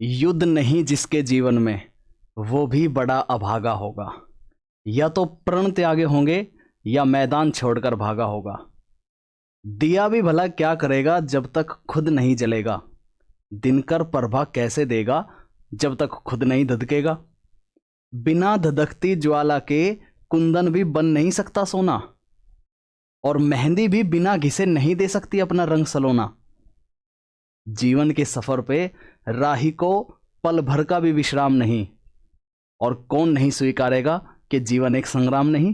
युद्ध नहीं जिसके जीवन में, वो भी बड़ा अभागा होगा। या तो प्रण त्यागे होंगे या मैदान छोड़कर भागा होगा। दिया भी भला क्या करेगा जब तक खुद नहीं जलेगा। दिनकर प्रभा कैसे देगा जब तक खुद नहीं धधकेगा। बिना धधकती ज्वाला के कुंदन भी बन नहीं सकता सोना, और मेहंदी भी बिना घिसे नहीं दे सकती अपना रंग सलोना। जीवन के सफर पे राही को पल भर का भी विश्राम नहीं, और कौन नहीं स्वीकारेगा कि जीवन एक संग्राम नहीं।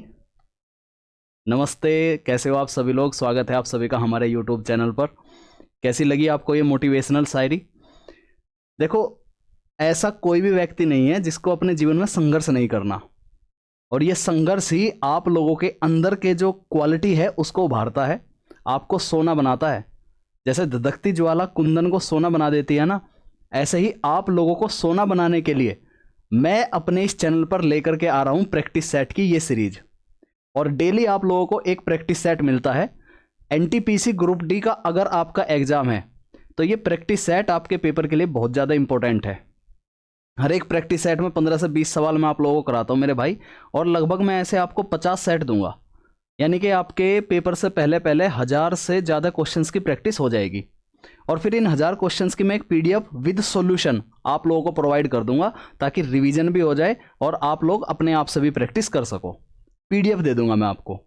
नमस्ते, कैसे हो आप सभी लोग। स्वागत है आप सभी का हमारे यूट्यूब चैनल पर। कैसी लगी आपको ये मोटिवेशनल शायरी। देखो, ऐसा कोई भी व्यक्ति नहीं है जिसको अपने जीवन में संघर्ष नहीं करना, और ये संघर्ष ही आप लोगों के अंदर के जो क्वालिटी है उसको उभारता है, आपको सोना बनाता है। जैसे धधकती ज्वाला कुंदन को सोना बना देती है ना, ऐसे ही आप लोगों को सोना बनाने के लिए मैं अपने इस चैनल पर लेकर के आ रहा हूं प्रैक्टिस सेट की ये सीरीज। और डेली आप लोगों को एक प्रैक्टिस सेट मिलता है। एनटीपीसी ग्रुप डी का अगर आपका एग्जाम है तो ये प्रैक्टिस सेट आपके पेपर के लिए बहुत ज़्यादा इंपॉर्टेंट है। हर एक प्रैक्टिस सेट में 15 से 20 सवाल मैं आप लोगों को कराता हूँ मेरे भाई, और लगभग मैं ऐसे आपको 50 सेट दूंगा। यानी कि आपके पेपर से पहले पहले 1000 से ज़्यादा क्वेश्चंस की प्रैक्टिस हो जाएगी, और फिर इन 1000 क्वेश्चंस की मैं एक पीडीएफ विद सॉल्यूशन आप लोगों को प्रोवाइड कर दूंगा, ताकि रिवीजन भी हो जाए और आप लोग अपने आप से भी प्रैक्टिस कर सको। पीडीएफ दे दूंगा मैं आपको,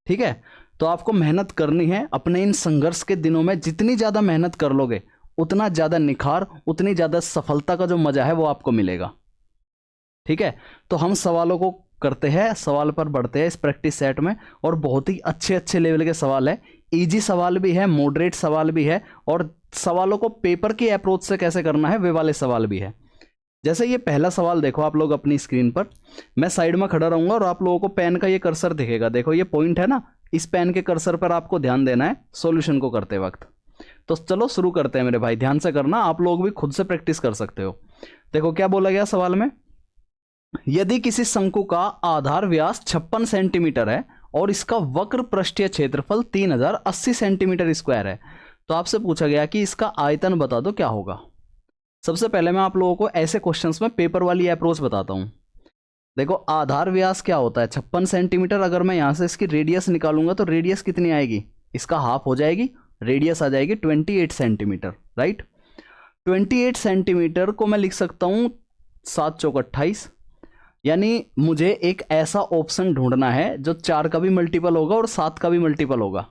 ठीक है। तो आपको मेहनत करनी है। अपने इन संघर्ष के दिनों में जितनी ज़्यादा मेहनत कर लोगे उतना ज़्यादा निखार, उतनी ज़्यादा सफलता का जो मज़ा है वो आपको मिलेगा, ठीक है। तो हम सवालों को करते हैं, सवाल पर बढ़ते हैं इस प्रैक्टिस सेट में, और बहुत ही अच्छे अच्छे लेवल के सवाल है। इजी सवाल भी है, मॉडरेट सवाल भी है, और सवालों को पेपर की अप्रोच से कैसे करना है वे वाले सवाल भी है। जैसे ये पहला सवाल देखो आप लोग अपनी स्क्रीन पर, मैं साइड में खड़ा रहूंगा और आप लोगों को पेन का ये कर्सर दिखेगा। देखो ये पॉइंट है ना, इस पेन के कर्सर पर आपको ध्यान देना है सॉल्यूशन को करते वक्त। तो चलो शुरू करते हैं मेरे भाई, ध्यान से करना, आप लोग भी खुद से प्रैक्टिस कर सकते हो। देखो क्या बोला गया सवाल में। यदि किसी शंकु का आधार व्यास 56 सेंटीमीटर है और इसका वक्र पृष्ठीय क्षेत्रफल 3080 सेंटीमीटर स्क्वायर है, तो आपसे पूछा गया कि इसका आयतन बता दो क्या होगा। सबसे पहले मैं आप लोगों को ऐसे क्वेश्चंस में पेपर वाली अप्रोच बताता हूं। देखो, आधार व्यास क्या होता है 56 सेंटीमीटर। अगर मैं यहां से इसकी रेडियस निकालूंगा तो रेडियस कितनी आएगी, इसका हाफ हो जाएगी, रेडियस आ जाएगी 28 सेंटीमीटर, राइट। 28 सेंटीमीटर को मैं लिख सकता हूं 7 चौक 28। यानी मुझे एक ऐसा ऑप्शन ढूंढना है जो 4 का भी मल्टीपल होगा और 7 का भी मल्टीपल होगा।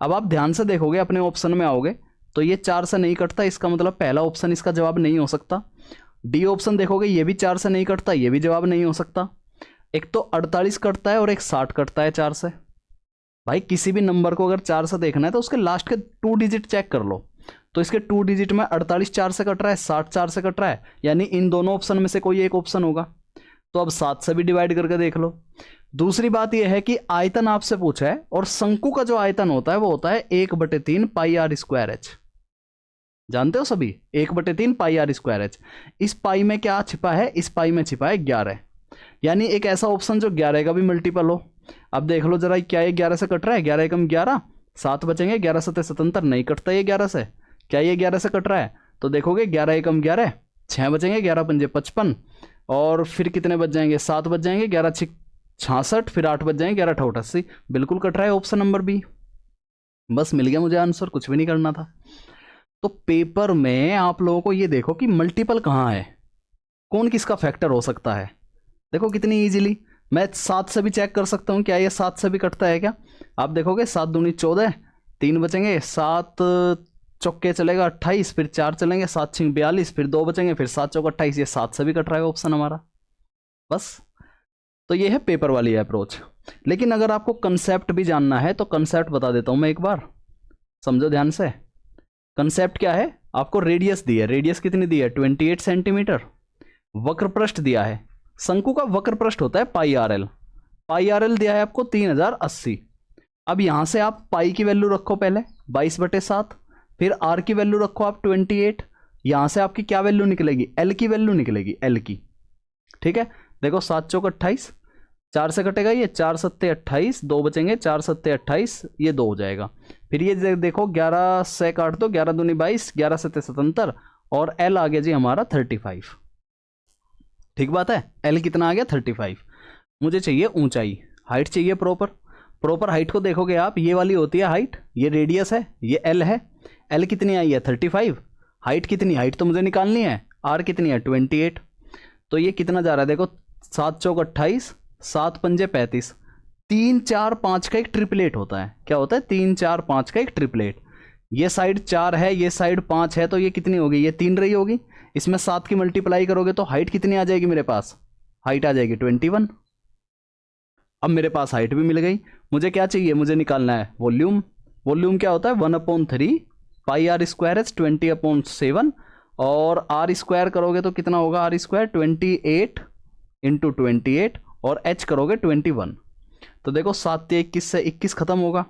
अब आप ध्यान से देखोगे, अपने ऑप्शन में आओगे तो ये 4 से नहीं कटता, इसका मतलब पहला ऑप्शन इसका जवाब नहीं हो सकता। डी ऑप्शन देखोगे, ये भी 4 से नहीं कटता, ये भी जवाब नहीं हो सकता। एक तो 48 कटता है और एक 60 कटता है 4 से। भाई किसी भी नंबर को अगर 4 से देखना है तो उसके लास्ट के 2 डिजिट चेक कर लो। तो इसके 2 डिजिट में 48 4 से कट रहा है, 60 4 से कट रहा है, यानी इन दोनों ऑप्शन में से कोई एक ऑप्शन होगा। तो अब 7 से भी डिवाइड करके देख लो। दूसरी बात यह है कि आयतन आपसे पूछा है, और शंकु का जो आयतन होता है वो होता है 1/3 पाई आर स्क्वायर एच। जानते हो सभी, 1/3 पाई आर स्क्वायर एच। इस पाई में क्या छिपा है, इस पाई में छिपा है 11, यानी एक ऐसा ऑप्शन जो 11 का भी मल्टीपल हो। अब देख लो जरा, क्या ये 11 से कट रहा है, 11 एकम 11, 7 बचेंगे, 11 सत्ते 77, नहीं कटता ये 11 से। क्या ये 11 से कट रहा है, तो देखोगे 11 एकम 11, 6 बचेंगे, 11 पंजे 55, और फिर कितने बच जाएंगे, 7 बच जाएंगे, 11 6 66, फिर 8 बच जाएंगे, 11 8 88। बिल्कुल कट रहा है ऑप्शन नंबर बी। बस मिल गया मुझे आंसर, कुछ भी नहीं करना था। तो पेपर में आप लोगों को ये देखो कि मल्टीपल कहाँ है, कौन किसका फैक्टर हो सकता है। देखो कितनी इजीली मैं 7 से भी चेक कर सकता हूँ, क्या ये 7 से भी कटता है क्या। आप देखोगे 7 दूनी 14, 3 बचेंगे, 7 चौके चलेगा 28, फिर 4 चलेंगे, 7 6 42, फिर 2 बचेंगे, फिर 7 चौक 28, ये 7 से भी कट रहा है ऑप्शन हमारा। बस, तो ये है पेपर वाली अप्रोच। लेकिन अगर आपको कंसेप्ट भी जानना है तो कंसेप्ट बता देता हूं मैं एक बार, समझो ध्यान से। कंसेप्ट क्या है, आपको रेडियस दी है, रेडियस कितनी दी है 28 सेंटीमीटर। वक्र पृष्ठ दिया है, शंकु का वक्र पृष्ठ होता है पाई आर एल। पाई आर एल दिया है आपको 3080। अब यहां से आप पाई की वैल्यू रखो पहले 22/7, फिर आर की वैल्यू रखो आप 28। यहां से आपकी क्या वैल्यू निकलेगी, एल की वैल्यू निकलेगी, एल की, ठीक है। देखो 7 चौक 28, 4 से कटेगा ये, 4 सत्ते 28, 2 बचेंगे, 4 सत्ते 28, ये 2 हो जाएगा। फिर ये देखो 11 से काट दो, 11 दूनी 22, 11 सत्ते 77 और एल आ गया जी हमारा 35। ठीक बात है, एल कितना आ गया 35। मुझे चाहिए ऊंचाई, हाइट चाहिए प्रॉपर हाइट को देखोगे आप, ये वाली होती है हाइट, ये रेडियस है, ये एल है। एल कितनी आई है 35, हाइट कितनी, हाइट तो मुझे निकालनी है, आर कितनी है 28। तो ये कितना जा रहा है देखो, 7 चौक 28, 7 पंजे 35, 3 4 5 का एक ट्रिपलेट होता है। क्या होता है 3 4 5 का एक ट्रिपलेट। ये साइड 4 है, ये साइड 5 है, तो ये कितनी होगी, ये 3 रही होगी। इसमें 7 की मल्टीप्लाई करोगे तो हाइट कितनी आ जाएगी मेरे पास, हाइट आ जाएगी 21। अब मेरे पास हाइट भी मिल गई। मुझे क्या चाहिए, मुझे निकालना है वॉल्यूम। वॉल्यूम क्या होता है 1/3 पाई आर स्क्वायर एच 20/7 और आर स्क्वायर करोगे तो कितना होगा, आर स्क्वायर 28 इंटू 28 और एच करोगे 21। तो देखो 7 21 से 21 खत्म होगा,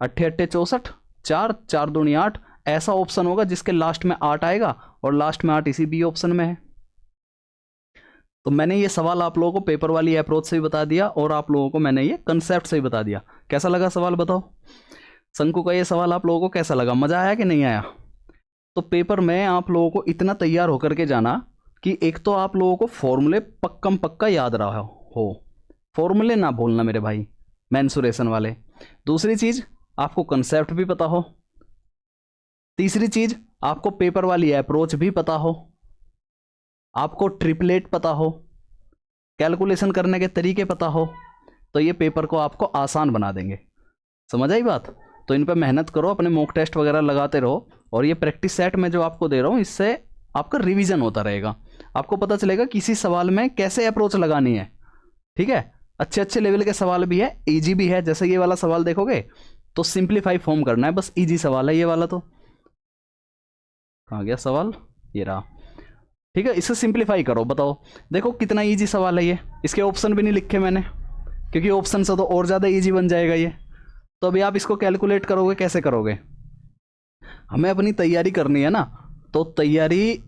8 8 64, 4 4 दूनी 8। ऐसा ऑप्शन होगा जिसके लास्ट में 8 आएगा और लास्ट में 8 इसी बी ऑप्शन में है। तो मैंने ये सवाल आप लोगों को पेपर वाली अप्रोच से भी बता दिया और आप लोगों को मैंने ये कंसेप्ट से भी बता दिया। कैसा लगा सवाल बताओ, शंकु का ये सवाल आप लोगों को कैसा लगा, मजा आया कि नहीं आया? तो पेपर में आप लोगों को इतना तैयार होकर के जाना कि एक तो आप लोगों को फॉर्मूले पक्का याद रहा हो, फॉर्मूले ना भूलना मेरे भाई, मेंसुरेशन वाले। दूसरी चीज आपको कंसेप्ट भी पता हो। तीसरी चीज आपको पेपर वाली अप्रोच भी पता हो, आपको ट्रिपलेट पता हो, कैलकुलेशन करने के तरीके पता हो, तो ये पेपर को आपको आसान बना देंगे। समझ आई बात? तो इन पर मेहनत करो, अपने मॉक टेस्ट वगैरह लगाते रहो और ये प्रैक्टिस सेट में जो आपको दे रहा हूँ इससे आपका रिवीजन होता रहेगा। आपको पता चलेगा किसी सवाल में कैसे अप्रोच लगानी है। ठीक है, अच्छे लेवल के सवाल भी है, ईजी भी है। जैसे ये वाला सवाल देखोगे तो सिंप्लीफाई फॉर्म करना है, बस ईजी सवाल है ये वाला। तो कहाँ गया सवाल, ये रहा। ठीक है, इसे सिंप्लीफाई करो, बताओ देखो कितना इजी सवाल है ये। इसके ऑप्शन भी नहीं लिखे मैंने क्योंकि ऑप्शन से तो और ज़्यादा इजी बन जाएगा ये। तो अभी आप इसको कैलकुलेट करोगे, कैसे करोगे? हमें अपनी तैयारी करनी है ना, तो तैयारी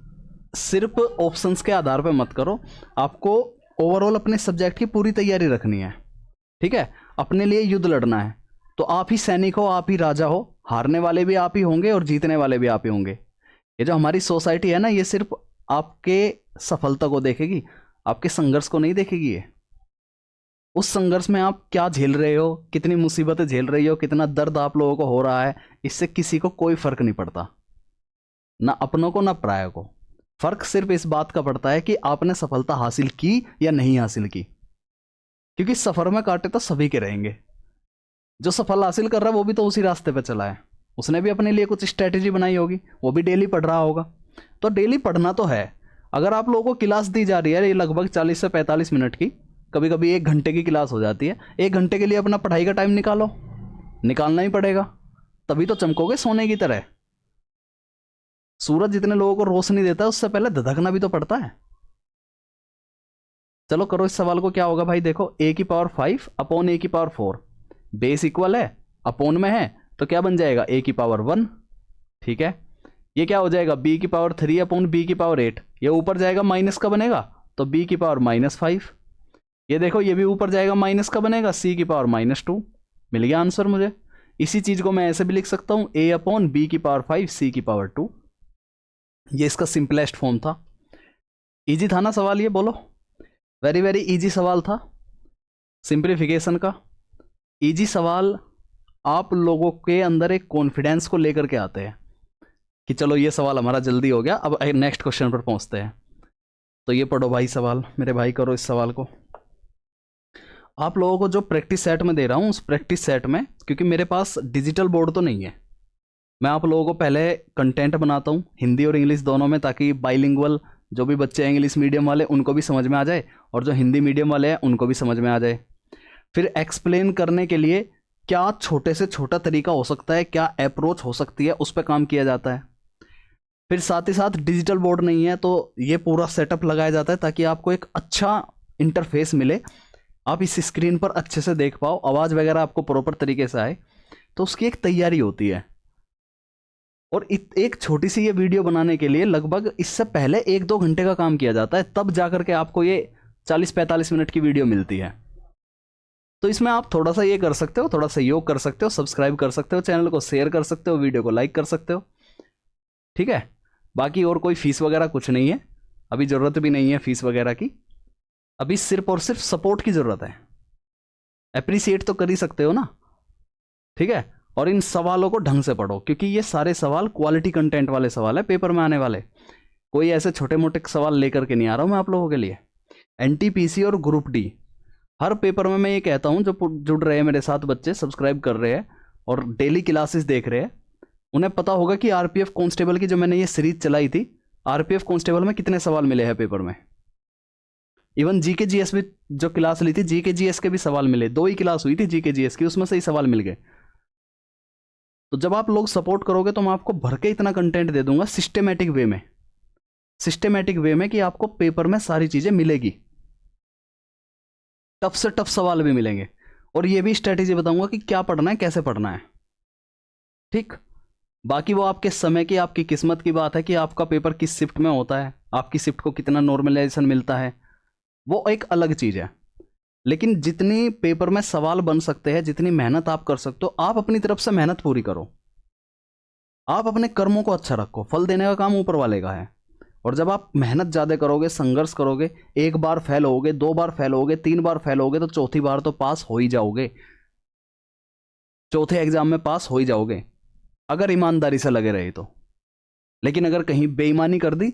सिर्फ ऑप्शंस के आधार पर मत करो, आपको ओवरऑल अपने सब्जेक्ट की पूरी तैयारी रखनी है। ठीक है, अपने लिए युद्ध लड़ना है, तो आप ही सैनिक हो, आप ही राजा हो। हारने वाले भी आप ही होंगे और जीतने वाले भी आप ही होंगे। ये जो हमारी सोसाइटी है ना, ये सिर्फ आपके सफलता को देखेगी, आपके संघर्ष को नहीं देखेगी। ये उस संघर्ष में आप क्या झेल रहे हो, कितनी मुसीबतें झेल रही हो, कितना दर्द आप लोगों को हो रहा है, इससे किसी को कोई फर्क नहीं पड़ता, ना अपनों को ना परायों को। फर्क सिर्फ इस बात का पड़ता है कि आपने सफलता हासिल की या नहीं हासिल की, क्योंकि सफर में कांटे तो सभी के रहेंगे। जो सफल हासिल कर रहा है वो भी तो उसी रास्ते पर चला है, उसने भी अपने लिए कुछ स्ट्रेटेजी बनाई होगी, वो भी डेली पढ़ रहा होगा। तो डेली पढ़ना तो है। अगर आप लोगों को क्लास दी जा रही है ये लगभग 40 से 45 मिनट की, कभी कभी 1 घंटे की क्लास हो जाती है, 1 घंटे के लिए अपना पढ़ाई का टाइम निकालो, निकालना ही पड़ेगा, तभी तो चमकोगे सोने की तरह। सूरज जितने लोगों को रोशनी देता है उससे पहले धधकना भी तो पड़ता है। चलो करो इस सवाल को। क्या होगा भाई, देखो a⁵ upon a⁴, base equal है, अपोन में है, तो क्या बन जाएगा a⁴1। ठीक है, ये क्या हो जाएगा b⁵3 अपॉन b⁵8, ये ऊपर जाएगा माइनस का बनेगा तो b⁻⁻5। ये देखो ये भी ऊपर जाएगा माइनस का बनेगा c⁻²। मिल गया आंसर मुझे। इसी चीज को मैं ऐसे भी लिख सकता हूं a अपॉन b⁵5 c⁻²। ये इसका सिंपलेस्ट फॉर्म था। इजी था ना सवाल ये, बोलो? वेरी इजी सवाल था, सिंप्लीफिकेशन का। इजी सवाल आप लोगों के अंदर एक कॉन्फिडेंस को लेकर के आते हैं कि चलो ये सवाल हमारा जल्दी हो गया, अब नेक्स्ट क्वेश्चन पर पहुंचते हैं। तो ये पढ़ो भाई सवाल, मेरे भाई करो इस सवाल को। आप लोगों को जो प्रैक्टिस सेट में दे रहा हूँ उस प्रैक्टिस सेट में, क्योंकि मेरे पास डिजिटल बोर्ड तो नहीं है, मैं आप लोगों को पहले कंटेंट बनाता हूँ हिंदी और इंग्लिश दोनों में, ताकि बाइलिंगुअल जो भी बच्चे हैं इंग्लिश मीडियम वाले उनको भी समझ में आ जाए और जो हिंदी मीडियम वाले हैं उनको भी समझ में आ जाए। फिर एक्सप्लेन करने के लिए क्या छोटे से छोटा तरीका हो सकता है, क्या अप्रोच हो सकती है, उस पर काम किया जाता है। फिर साथ ही साथ डिजिटल बोर्ड नहीं है तो ये पूरा सेटअप लगाया जाता है ताकि आपको एक अच्छा इंटरफेस मिले, आप इस स्क्रीन पर अच्छे से देख पाओ, आवाज़ वगैरह आपको प्रॉपर तरीके से आए, तो उसकी एक तैयारी होती है। और एक छोटी सी ये वीडियो बनाने के लिए लगभग इससे पहले 1-2 घंटे का काम किया जाता है, तब जाकर के आपको ये 40-45 मिनट की वीडियो मिलती है। तो इसमें आप थोड़ा सा ये कर सकते हो, थोड़ा सहयोग कर सकते हो, सब्सक्राइब कर सकते हो, चैनल को शेयर कर सकते हो, वीडियो को लाइक कर सकते हो, ठीक है। बाकी और कोई फीस वगैरह कुछ नहीं है, अभी ज़रूरत भी नहीं है फीस वगैरह की, अभी सिर्फ और सिर्फ सपोर्ट की ज़रूरत है। अप्रिसिएट तो कर ही सकते हो ना, ठीक है। और इन सवालों को ढंग से पढ़ो, क्योंकि ये सारे सवाल क्वालिटी कंटेंट वाले सवाल है, पेपर में आने वाले। कोई ऐसे छोटे मोटे सवाल लेकर के नहीं आ रहा हूं मैं आप लोगों के लिए। एनटीपीसी और ग्रुप डी हर पेपर में मैं ये कहता हूं, जो जुड़ रहे हैं मेरे साथ बच्चे, सब्सक्राइब कर रहे हैं और डेली क्लासेस देख रहे हैं, उन्हें पता होगा कि आरपीएफ कांस्टेबल की जो मैंने ये सीरीज चलाई थी, आरपीएफ कांस्टेबल में कितने सवाल मिले हैं पेपर में। इवन जीके जीएस भी जो क्लास ली थी, जीके जीएस के भी सवाल मिले, 2 ही क्लास हुई थी जीके जीएस की, उसमें से ही सवाल मिल गए। तो जब आप लोग सपोर्ट करोगे तो मैं आपको भर के इतना कंटेंट दे दूंगा सिस्टेमेटिक वे में, सिस्टेमेटिक वे में, कि आपको पेपर में सारी चीजें मिलेगी, टफ से टफ सवाल भी मिलेंगे, और ये भी स्ट्रेटेजी बताऊंगा कि क्या पढ़ना है, कैसे पढ़ना है, ठीक। बाकी वो आपके समय की, आपकी किस्मत की बात है कि आपका पेपर किस शिफ्ट में होता है, आपकी शिफ्ट को कितना नॉर्मलाइजेशन मिलता है, वो एक अलग चीज है। लेकिन जितनी पेपर में सवाल बन सकते हैं, जितनी मेहनत आप कर सकते हो, आप अपनी तरफ से मेहनत पूरी करो, आप अपने कर्मों को अच्छा रखो, फल देने का काम ऊपर वाले का है। और जब आप मेहनत ज़्यादा करोगे, संघर्ष करोगे, 1 बार फेल होगे, 2 बार फेल होगे, 3 बार फेल होगे, तो चौथी बार तो पास हो ही जाओगे, चौथे एग्जाम में पास हो ही जाओगे, अगर ईमानदारी से लगे रहे तो। लेकिन अगर कहीं बेईमानी कर दी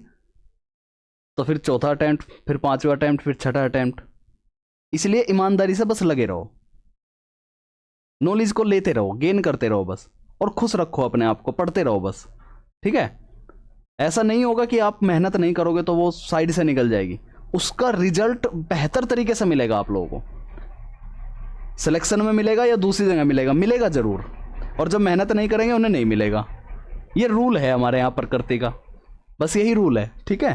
तो फिर चौथा अटेम्प्ट, फिर 5वां अटेम्प्ट, फिर 6ठा अटेम्प्ट। इसलिए ईमानदारी से बस लगे रहो, नॉलेज को लेते रहो, गेन करते रहो बस, और खुश रखो अपने आप को, पढ़ते रहो बस, ठीक है। ऐसा नहीं होगा कि आप मेहनत नहीं करोगे तो वो साइड से निकल जाएगी, उसका रिजल्ट बेहतर तरीके से मिलेगा आप लोगों को, सिलेक्शन में मिलेगा या दूसरी जगह मिलेगा, मिलेगा जरूर। और जब मेहनत नहीं करेंगे उन्हें नहीं मिलेगा, ये रूल है हमारे यहाँ प्रकृति का, बस यही रूल है, ठीक है।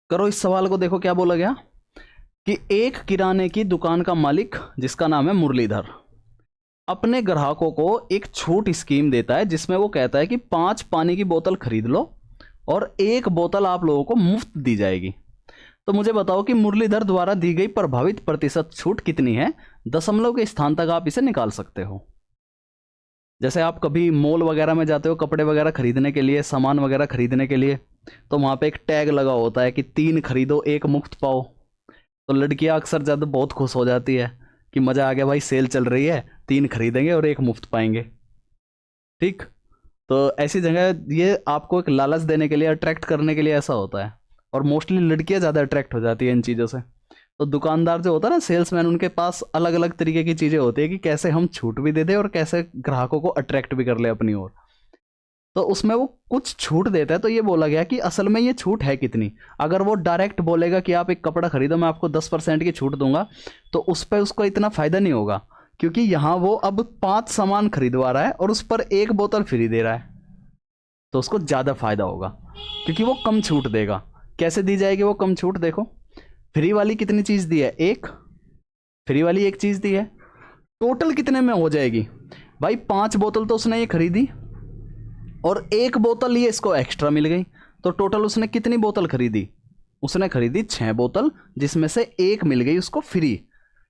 करो इस सवाल को, देखो क्या बोला गया कि एक किराने की दुकान का मालिक, जिसका नाम है मुरलीधर, अपने ग्राहकों को एक छूट स्कीम देता है, जिसमें वो कहता है कि 5 पानी की बोतल खरीद लो और 1 बोतल आप लोगों को मुफ्त दी जाएगी। तो मुझे बताओ कि मुरलीधर द्वारा दी गई प्रभावित प्रतिशत छूट कितनी है, दशमलव के स्थान तक आप इसे निकाल सकते हो। जैसे आप कभी मॉल वगैरह में जाते हो कपड़े वगैरह खरीदने के लिए, सामान वगैरह खरीदने के लिए, तो वहाँ पे एक टैग लगा होता है कि 3 खरीदो 1 मुफ्त पाओ। तो लड़कियाँ अक्सर ज़्यादा बहुत खुश हो जाती है कि मज़ा आ गया भाई, सेल चल रही है, 3 खरीदेंगे और 1 मुफ्त पाएंगे, ठीक। तो ऐसी जगह ये आपको एक लालच देने के लिए, अट्रैक्ट करने के लिए ऐसा होता है, और मोस्टली लड़कियाँ ज़्यादा अट्रैक्ट हो जाती है इन चीज़ों से। तो दुकानदार जो होता है ना, सेल्समैन, उनके पास अलग अलग तरीके की चीज़ें होती है कि कैसे हम छूट भी दे दें और कैसे ग्राहकों को अट्रैक्ट भी कर ले अपनी ओर। तो उसमें वो कुछ छूट देता है, तो ये बोला गया कि असल में ये छूट है कितनी। अगर वो डायरेक्ट बोलेगा कि आप एक कपड़ा खरीदो, मैं आपको 10% की छूट दूंगा, तो उस पर उसको इतना फ़ायदा नहीं होगा, क्योंकि यहाँ वो अब 5 सामान खरीदवा रहा है और उस पर 1 बोतल फ्री दे रहा है, तो उसको ज़्यादा फायदा होगा, क्योंकि वो कम छूट देगा। कैसे दी जाएगी वो कम छूट, देखो फ्री वाली कितनी चीज़ दी है, 1 फ्री वाली 1 चीज़ दी है, टोटल कितने में हो जाएगी भाई, 5 बोतल तो उसने ये खरीदी और 1 बोतल ये इसको एक्स्ट्रा मिल गई, तो टोटल उसने कितनी बोतल खरीदी, उसने खरीदी 6 बोतल, जिसमें से 1 मिल गई उसको फ्री,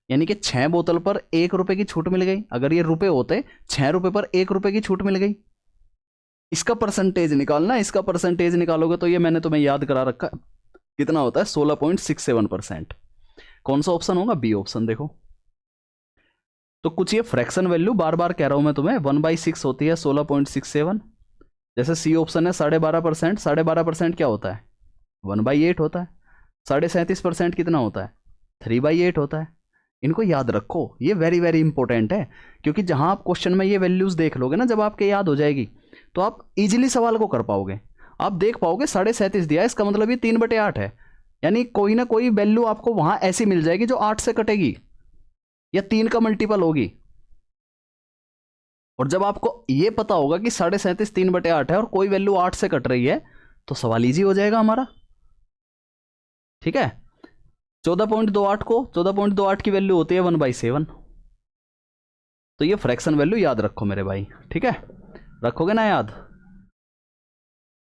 यानी कि 6 बोतल पर 1 रुपए की छूट मिल गई। अगर ये रुपए होते, 6 रुपए पर 1 रुपए की छूट मिल गई। इसका परसेंटेज निकालना, इसका परसेंटेज निकालोगे तो ये मैंने तुम्हें याद करा रखा, कितना होता है, 16.67%। कौन सा ऑप्शन होगा, बी ऑप्शन। देखो तो कुछ ये फ्रैक्शन वैल्यू, बार बार कह रहा हूं मैं तुम्हें, 1/6 होती है 16.67। जैसे सी ऑप्शन है 12.5%, 12.5% क्या होता है, 1/8 होता है। 37.5% कितना होता है, 3/8 होता है। इनको याद रखो, ये वेरी वेरी इंपॉर्टेंट है, क्योंकि जहां आप क्वेश्चन में ये वैल्यूज देख लोगे ना, जब आपके याद हो जाएगी तो आप इजीली सवाल को कर पाओगे। आप देख पाओगे 37.5 दिया है, इसका मतलब ये 3/8 है, यानी कोई ना कोई वैल्यू आपको वहां ऐसी मिल जाएगी जो 8 से कटेगी या 3 का मल्टीपल होगी। और जब आपको ये पता होगा कि 37.5 3/8 है और कोई वैल्यू 8 से कट रही है, तो सवाल इजी हो जाएगा हमारा, ठीक है। 14.28 को 14.28 की वैल्यू होती है 1/7। तो ये फ्रैक्शन वैल्यू याद रखो मेरे भाई, ठीक है, रखोगे ना याद।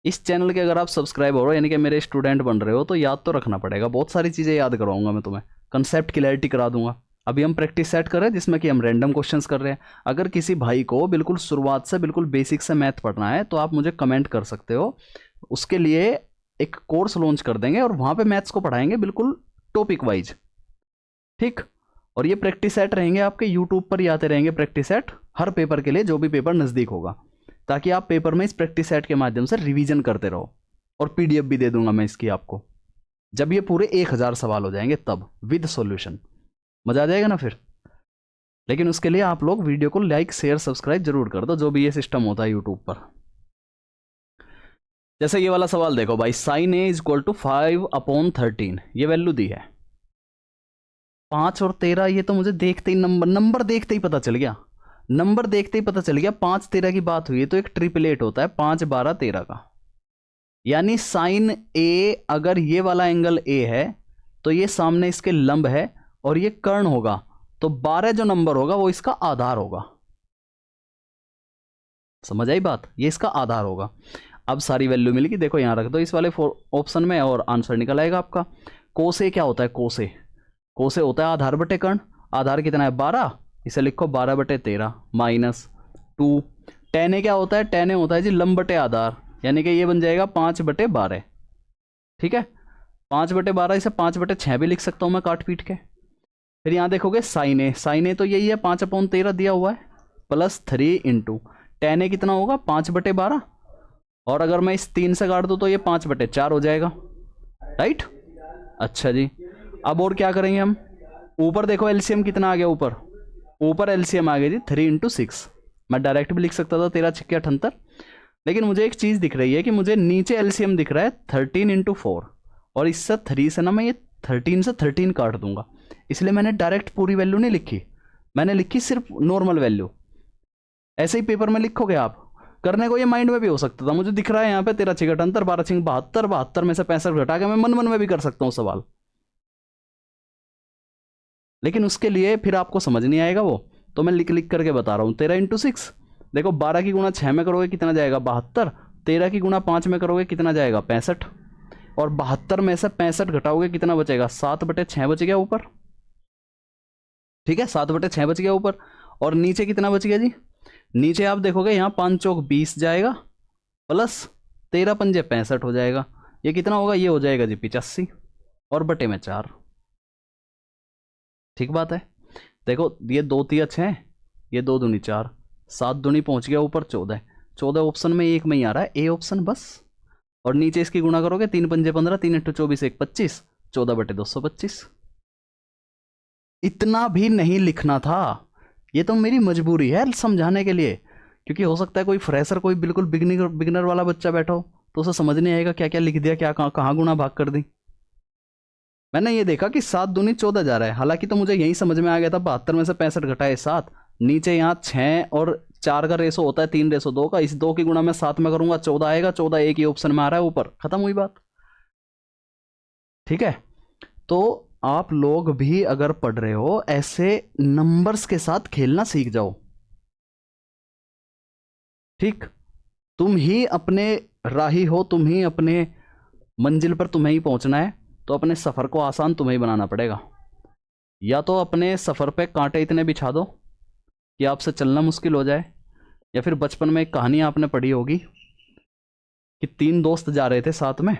इस चैनल के अगर आप सब्सक्राइब हो रहे हो, यानी कि मेरे स्टूडेंट बन रहे हो, तो याद तो रखना पड़ेगा, बहुत सारी चीज़ें याद करवाऊंगा मैं तुम्हें, कंसेप्ट क्लैरिटी करा दूंगा, अभी हम प्रैक्टिस सेट कर रहे हैं जिसमें कि हम रैंडम क्वेश्चंस कर रहे हैं। अगर किसी भाई को बिल्कुल शुरुआत से बिल्कुल बेसिक से मैथ पढ़ना है तो आप मुझे कमेंट कर सकते हो, उसके लिए एक कोर्स लॉन्च कर देंगे और वहाँ पे मैथ्स को पढ़ाएंगे बिल्कुल टॉपिक वाइज, ठीक। और ये प्रैक्टिस सेट रहेंगे आपके यूट्यूब पर ही आते रहेंगे प्रैक्टिस सेट हर पेपर के लिए, जो भी पेपर नज़दीक होगा, ताकि आप पेपर में इस प्रैक्टिस सेट के माध्यम से रिवीजन करते रहो। और पीडीएफ भी दे दूंगा मैं इसकी आपको, जब ये पूरे 1000 सवाल हो जाएंगे तब विद सॉल्यूशन। मजा आ जाएगा ना फिर। लेकिन उसके लिए आप लोग वीडियो को लाइक शेयर सब्सक्राइब जरूर कर दो, जो भी ये सिस्टम होता है यूट्यूब पर। जैसे ये वाला सवाल देखो भाई, sine A is equal to 5/13, ये वैल्यू दी है। 5 और 13, ये तो मुझे देखते ही नंबर देखते ही पता चल गया, नंबर देखते ही पता चल गया। 5 13 की बात हुई है तो एक ट्रिपलेट होता है 5 12 13 का, यानी साइन ए अगर ये वाला एंगल ए है तो ये सामने इसके लंब है और ये कर्ण होगा, तो 12 जो नंबर होगा वो इसका आधार होगा। समझ आई बात, ये इसका आधार होगा। अब सारी वैल्यू मिलेगी, देखो यहां रख दो इस वाले ऑप्शन में और आंसर निकल आएगा आपका। कोसे क्या होता है, कोसे होता है आधार बटे कर्ण। आधार कितना है 12, इसे लिखो 12/13 -2। tan ए क्या होता है, tan ए होता है जी लंब बटे आधार, यानी कि ये बन जाएगा 5/12, ठीक है। 5/12, इसे 5/6 भी लिख सकता हूं मैं काट पीट के। फिर यहां देखोगे साइन ए तो यही है 5/13 दिया हुआ है, +3 इंटू tan ए कितना होगा 5/12, और अगर मैं इस 3 से काट दूं तो ये 5/4 हो जाएगा, राइट। अच्छा जी, अब और क्या करेंगे हम, ऊपर देखो एलसीएम कितना आ गया, ऊपर एलसीएम आ गया जी 3 × 6। मैं डायरेक्ट भी लिख सकता था 13 × 78, लेकिन मुझे एक चीज दिख रही है कि मुझे नीचे एलसीएम दिख रहा है 13 × 4, और इससे 3 से ना मैं ये 13 से 13 काट दूंगा, इसलिए मैंने डायरेक्ट पूरी वैल्यू नहीं लिखी, मैंने लिखी सिर्फ नॉर्मल वैल्यू। ऐसे ही पेपर में लिखोगे आप, करने को ये माइंड में भी हो सकता था, मुझे दिख रहा है यहाँ पे 13 × 6 = 78, 12 × 6 = 72, 72 में से 65 घटा के मैं मन में भी कर सकता हूँ सवाल, लेकिन उसके लिए फिर आपको समझ नहीं आएगा वो, तो मैं लिख करके बता रहा हूँ। 13 × 6, देखो 12 की गुणा 6 में करोगे कितना जाएगा 72, 13 की गुणा 5 में करोगे कितना जाएगा 65, और 72 में से 65 घटाओगे कितना बचेगा 7/6 बच गया ऊपर, ठीक है 7/6 बच गया ऊपर। और नीचे कितना बच गया जी, नीचे आप देखोगे यहाँ 5 चौक 20 जाएगा, प्लस 13 पंजे 65 हो जाएगा, ये कितना होगा, ये हो जाएगा जी 85, और बटे में 4, ठीक बात है। देखो ये 2 × 6, ये 2 दूनी 4, 7 दूनी पहुंच गया ऊपर 14, 14 ऑप्शन में एक में ही आ रहा है ए ऑप्शन बस, और नीचे इसकी गुणा करोगे 3 पंजे 15, 3 × 24 1 25, 14/225। इतना भी नहीं लिखना था, ये तो मेरी मजबूरी है समझाने के लिए, क्योंकि हो सकता है कोई फ्रेशर, कोई बिल्कुल बिगनर वाला बच्चा बैठा हो तो उसे समझ नहीं आएगा क्या क्या लिख दिया, क्या कहाँ गुणा भाग कर दी। मैंने ये देखा कि 7 दूनी 14 जा रहा है, हालांकि तो मुझे यही समझ में आ गया था 72 में से 65 घटाए 7, नीचे यहाँ 6 और 4 का रेशो होता है 3:2 का, इस 2 की गुणा में 7 में करूंगा 14 आएगा, 14 एक ही ऑप्शन में आ रहा है ऊपर, खत्म हुई बात, ठीक है। तो आप लोग भी अगर पढ़ रहे हो ऐसे नंबर्स के साथ खेलना सीख जाओ, ठीक। तुम ही अपने राही हो, तुम ही अपने मंजिल पर तुम्हें ही पहुंचना है, तो अपने सफर को आसान तुम्हें ही बनाना पड़ेगा। या तो अपने सफर पे कांटे इतने बिछा दो कि आपसे चलना मुश्किल हो जाए, या फिर बचपन में एक कहानी आपने पढ़ी होगी कि 3 दोस्त जा रहे थे साथ में,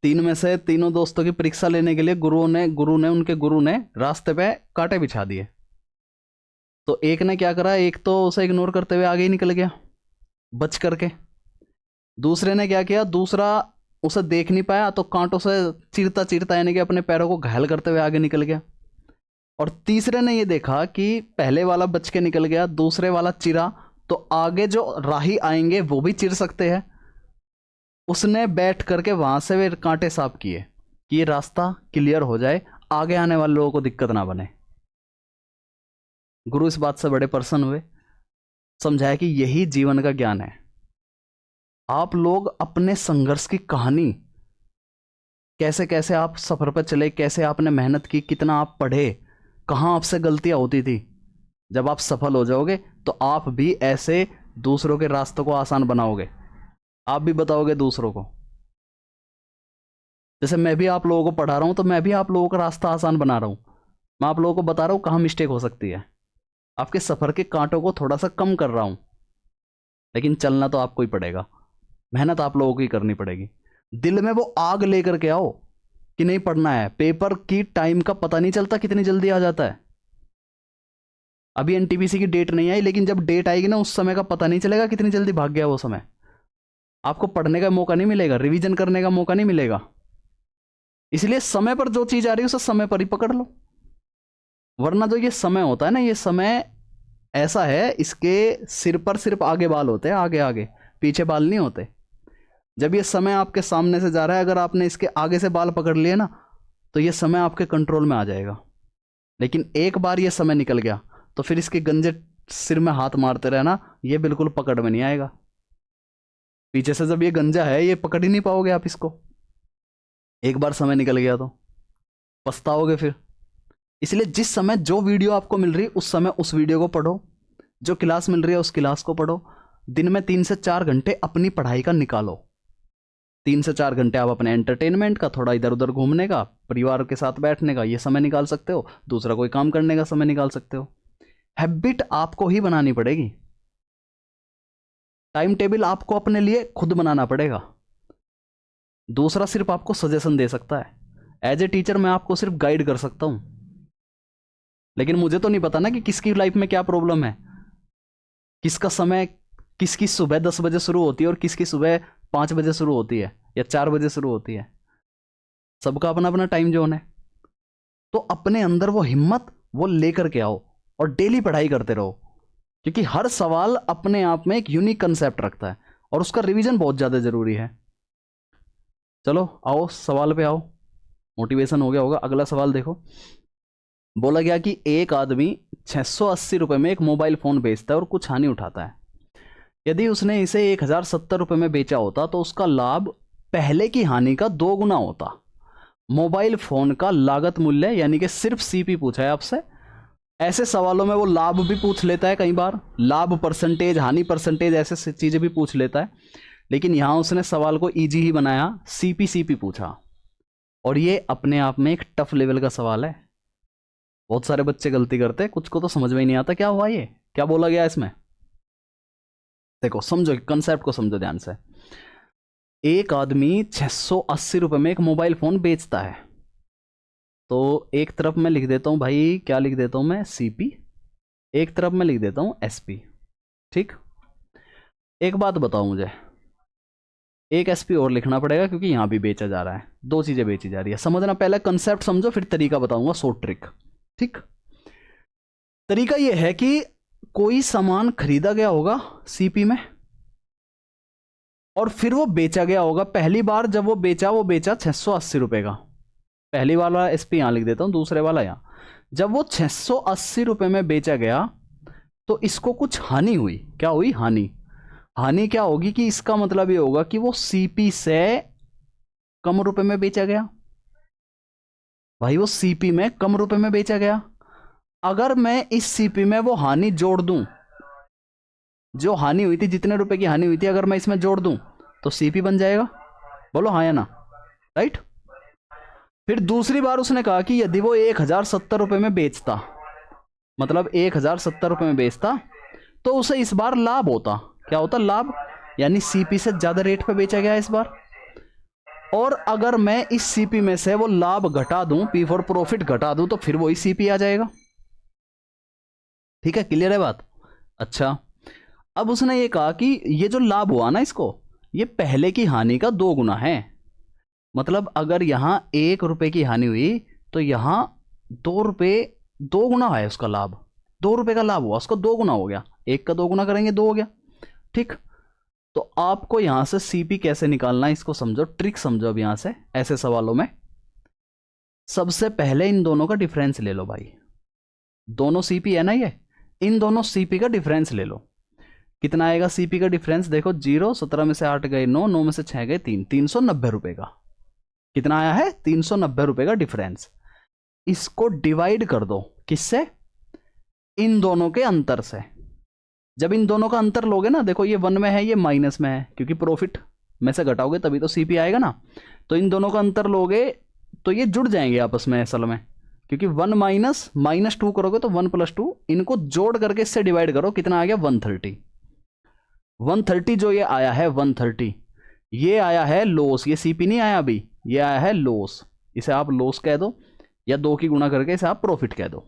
3 में से तीनों दोस्तों की परीक्षा लेने के लिए उनके गुरु ने रास्ते पे कांटे बिछा दिए। तो एक ने क्या करा, एक तो उसे इग्नोर करते हुए आगे ही निकल गया बच करके, दूसरे ने क्या किया, दूसरा उसे देख नहीं पाया तो कांटों से चीरता चीरता यानी कि अपने पैरों को घायल करते हुए आगे निकल गया, और तीसरे ने ये देखा कि पहले वाला बच के निकल गया, दूसरे वाला चिरा, तो आगे जो राही आएंगे वो भी चिर सकते हैं, उसने बैठ करके वहां से वे कांटे साफ किए कि ये रास्ता क्लियर हो जाए, आगे आने वाले लोगों को दिक्कत ना बने। गुरु इस बात से बड़े प्रसन्न हुए, समझाया कि यही जीवन का ज्ञान है। आप लोग अपने संघर्ष की कहानी, कैसे कैसे आप सफर पर चले, कैसे आपने मेहनत की, कितना आप पढ़े, कहाँ आपसे गलतियां होती थी, जब आप सफल हो जाओगे तो आप भी ऐसे दूसरों के रास्तों को आसान बनाओगे, आप भी बताओगे दूसरों को। जैसे मैं भी आप लोगों को पढ़ा रहा हूं तो मैं भी आप लोगों का रास्ता आसान बना रहा हूं, मैं आप लोगों को बता रहा हूँ कहाँ मिस्टेक हो सकती है। आपके सफ़र के कांटों को थोड़ा सा कम कर रहा हूँ, लेकिन चलना तो आपको ही पड़ेगा, मेहनत आप लोगों को ही करनी पड़ेगी। दिल में वो आग लेकर के आओ कि नहीं पढ़ना है। पेपर की टाइम का पता नहीं चलता कितनी जल्दी आ जाता है। अभी एनटीपीसी की डेट नहीं आई, लेकिन जब डेट आएगी ना उस समय का पता नहीं चलेगा कितनी जल्दी भाग गया वो समय। आपको पढ़ने का मौका नहीं मिलेगा, रिवीजन करने का मौका नहीं मिलेगा। इसलिए समय पर जो चीज आ रही है उसे समय पर ही पकड़ लो, वरना जो ये समय होता है ना, ये समय ऐसा है, इसके सिर पर सिर्फ आगे बाल होते हैं, आगे आगे, पीछे बाल नहीं होते। जब ये समय आपके सामने से जा रहा है, अगर आपने इसके आगे से बाल पकड़ लिए ना तो ये समय आपके कंट्रोल में आ जाएगा। लेकिन एक बार ये समय निकल गया तो फिर इसके गंजे सिर में हाथ मारते रहना, ये बिल्कुल पकड़ में नहीं आएगा। पीछे से जब ये गंजा है ये पकड़ ही नहीं पाओगे आप इसको। एक बार समय निकल गया तो पछताओगे फिर। इसलिए जिस समय जो वीडियो आपको मिल रही है उस समय उस वीडियो को पढ़ो, जो क्लास मिल रही है उस क्लास को पढ़ो। दिन में 3 से 4 घंटे अपनी पढ़ाई का निकालो। 3 से 4 घंटे आप अपने एंटरटेनमेंट का, थोड़ा इधर उधर घूमने का, परिवार के साथ बैठने का, ये समय निकाल सकते हो। दूसरा कोई काम करने का समय निकाल सकते हो। हैबिट आपको ही बनानी पड़ेगी। टाइम टेबल आपको अपने लिए खुद बनाना पड़ेगा। दूसरा सिर्फ आपको सजेशन दे सकता है। एज ए टीचर मैं आपको सिर्फ गाइड कर सकता हूं, लेकिन मुझे तो नहीं पता ना कि किसकी लाइफ में क्या प्रॉब्लम है, किसका समय, किसकी सुबह 10 बजे शुरू होती है और किसकी सुबह 5 बजे शुरू होती है या 4 बजे शुरू होती है। सबका अपना अपना टाइम जोन है। तो अपने अंदर वो हिम्मत वो लेकर के आओ और डेली पढ़ाई करते रहो, क्योंकि हर सवाल अपने आप में एक यूनिक कंसेप्ट रखता है और उसका रिवीजन बहुत ज़्यादा ज़रूरी है। चलो आओ सवाल पे आओ। मोटिवेशन हो गया होगा। अगला सवाल देखो। बोला गया कि एक आदमी 680 रुपये में एक मोबाइल फ़ोन बेचता है और कुछ हानि उठाता है। यदि उसने इसे 1070 रुपये में बेचा होता तो उसका लाभ पहले की हानि का 2 गुना होता। मोबाइल फ़ोन का लागत मूल्य, यानी कि सिर्फ सीपी पूछा है आपसे। ऐसे सवालों में वो लाभ भी पूछ लेता है, कई बार लाभ परसेंटेज, हानि परसेंटेज, ऐसे चीज़ें भी पूछ लेता है। लेकिन यहाँ उसने सवाल को ईजी ही बनाया, सीपी पूछा। और ये अपने आप में एक टफ लेवल का सवाल है। बहुत सारे बच्चे गलती करते हैं, कुछ को तो समझ में ही नहीं आता क्या हुआ, ये क्या बोला गया इसमें। देखो समझो, कंसेप्ट को समझो ध्यान से। एक आदमी 680 रुपये में एक मोबाइल फ़ोन बेचता है। तो एक तरफ मैं लिख देता हूँ भाई, क्या लिख देता हूँ मैं, सीपी। एक तरफ मैं लिख देता हूँ एसपी। ठीक, एक बात बताओ मुझे, एक एसपी और लिखना पड़ेगा क्योंकि यहाँ भी बेचा जा रहा है, 2 चीज़ें बेची जा रही है। समझना, पहले कंसेप्ट समझो फिर तरीका बताऊंगा, शॉर्ट ट्रिक। ठीक, तरीका ये है कि कोई सामान खरीदा गया होगा सीपी में और फिर वो बेचा गया होगा। पहली बार जब वो बेचा 680 रुपये का। पहली वाला एसपी यहाँ लिख देता हूँ, दूसरे वाला यहाँ। जब वो 680 रुपये में बेचा गया तो इसको कुछ हानि हुई। क्या हुई? हानि। हानि क्या होगी कि इसका मतलब ये होगा कि वो सीपी से कम रुपए में बेचा गया। भाई वो सीपी में कम रुपए में बेचा गया। अगर मैं इस सीपी में वो हानि जोड़ दूं, जो हानि हुई थी, जितने रुपए की हानि हुई थी, अगर मैं इसमें जोड़ दूं तो सीपी बन जाएगा। बोलो हाँ या ना, राइट। फिर दूसरी बार उसने कहा कि यदि वो 1070 रुपये में बेचता, मतलब 1070 रुपये में बेचता, तो उसे इस बार लाभ होता। क्या होता? लाभ, यानी सीपी से ज्यादा रेट पे बेचा गया इस बार। और अगर मैं इस सीपी में से वो लाभ घटा दूं, पी फॉर प्रॉफिट घटा दूं, तो फिर वही सीपी आ जाएगा। ठीक है, क्लियर है बात? अच्छा, अब उसने ये कहा कि ये जो लाभ हुआ ना, इसको, ये पहले की हानि का 2 गुना है। मतलब अगर यहां 1 रुपए की हानि हुई तो यहां 2 रुपए, 2 गुना है उसका लाभ। 2 रुपए का लाभ हुआ, उसको 2 गुना हो गया। 1 का 2 गुना करेंगे 2 हो गया। ठीक, तो आपको यहां से सीपी कैसे निकालना है इसको समझो, ट्रिक समझो। अब यहां से ऐसे सवालों में सबसे पहले इन दोनों का डिफरेंस ले लो भाई। दोनों सीपी है ना ये, इन दोनों सीपी का डिफरेंस ले लो। कितना आएगा सीपी का डिफरेंस? देखो 0, 17 में से 8 गए 9, 9 में से 6 गए 3, 390 रुपए का। कितना आया है? 390 रुपए का डिफरेंस। इसको डिवाइड कर दो, किससे? इन दोनों के अंतर से। जब इन दोनों का अंतर लोगे ना, देखो ये 1 में है, ये माइनस में है, क्योंकि प्रॉफिट में से घटाओगे तभी तो सीपी आएगा ना। तो इन दोनों का अंतर लोगे तो ये जुड़ जाएंगे आपस में असल में, क्योंकि 1 माइनस -2 करोगे तो 1 + 2, इनको जोड़ करके इससे डिवाइड करो, कितना आ गया 130। 130 जो ये आया है 130, ये आया है लॉस, ये सीपी नहीं आया अभी, ये आया है लॉस। इसे आप लॉस कह दो या 2 की गुणा करके इसे आप प्रॉफिट कह दो।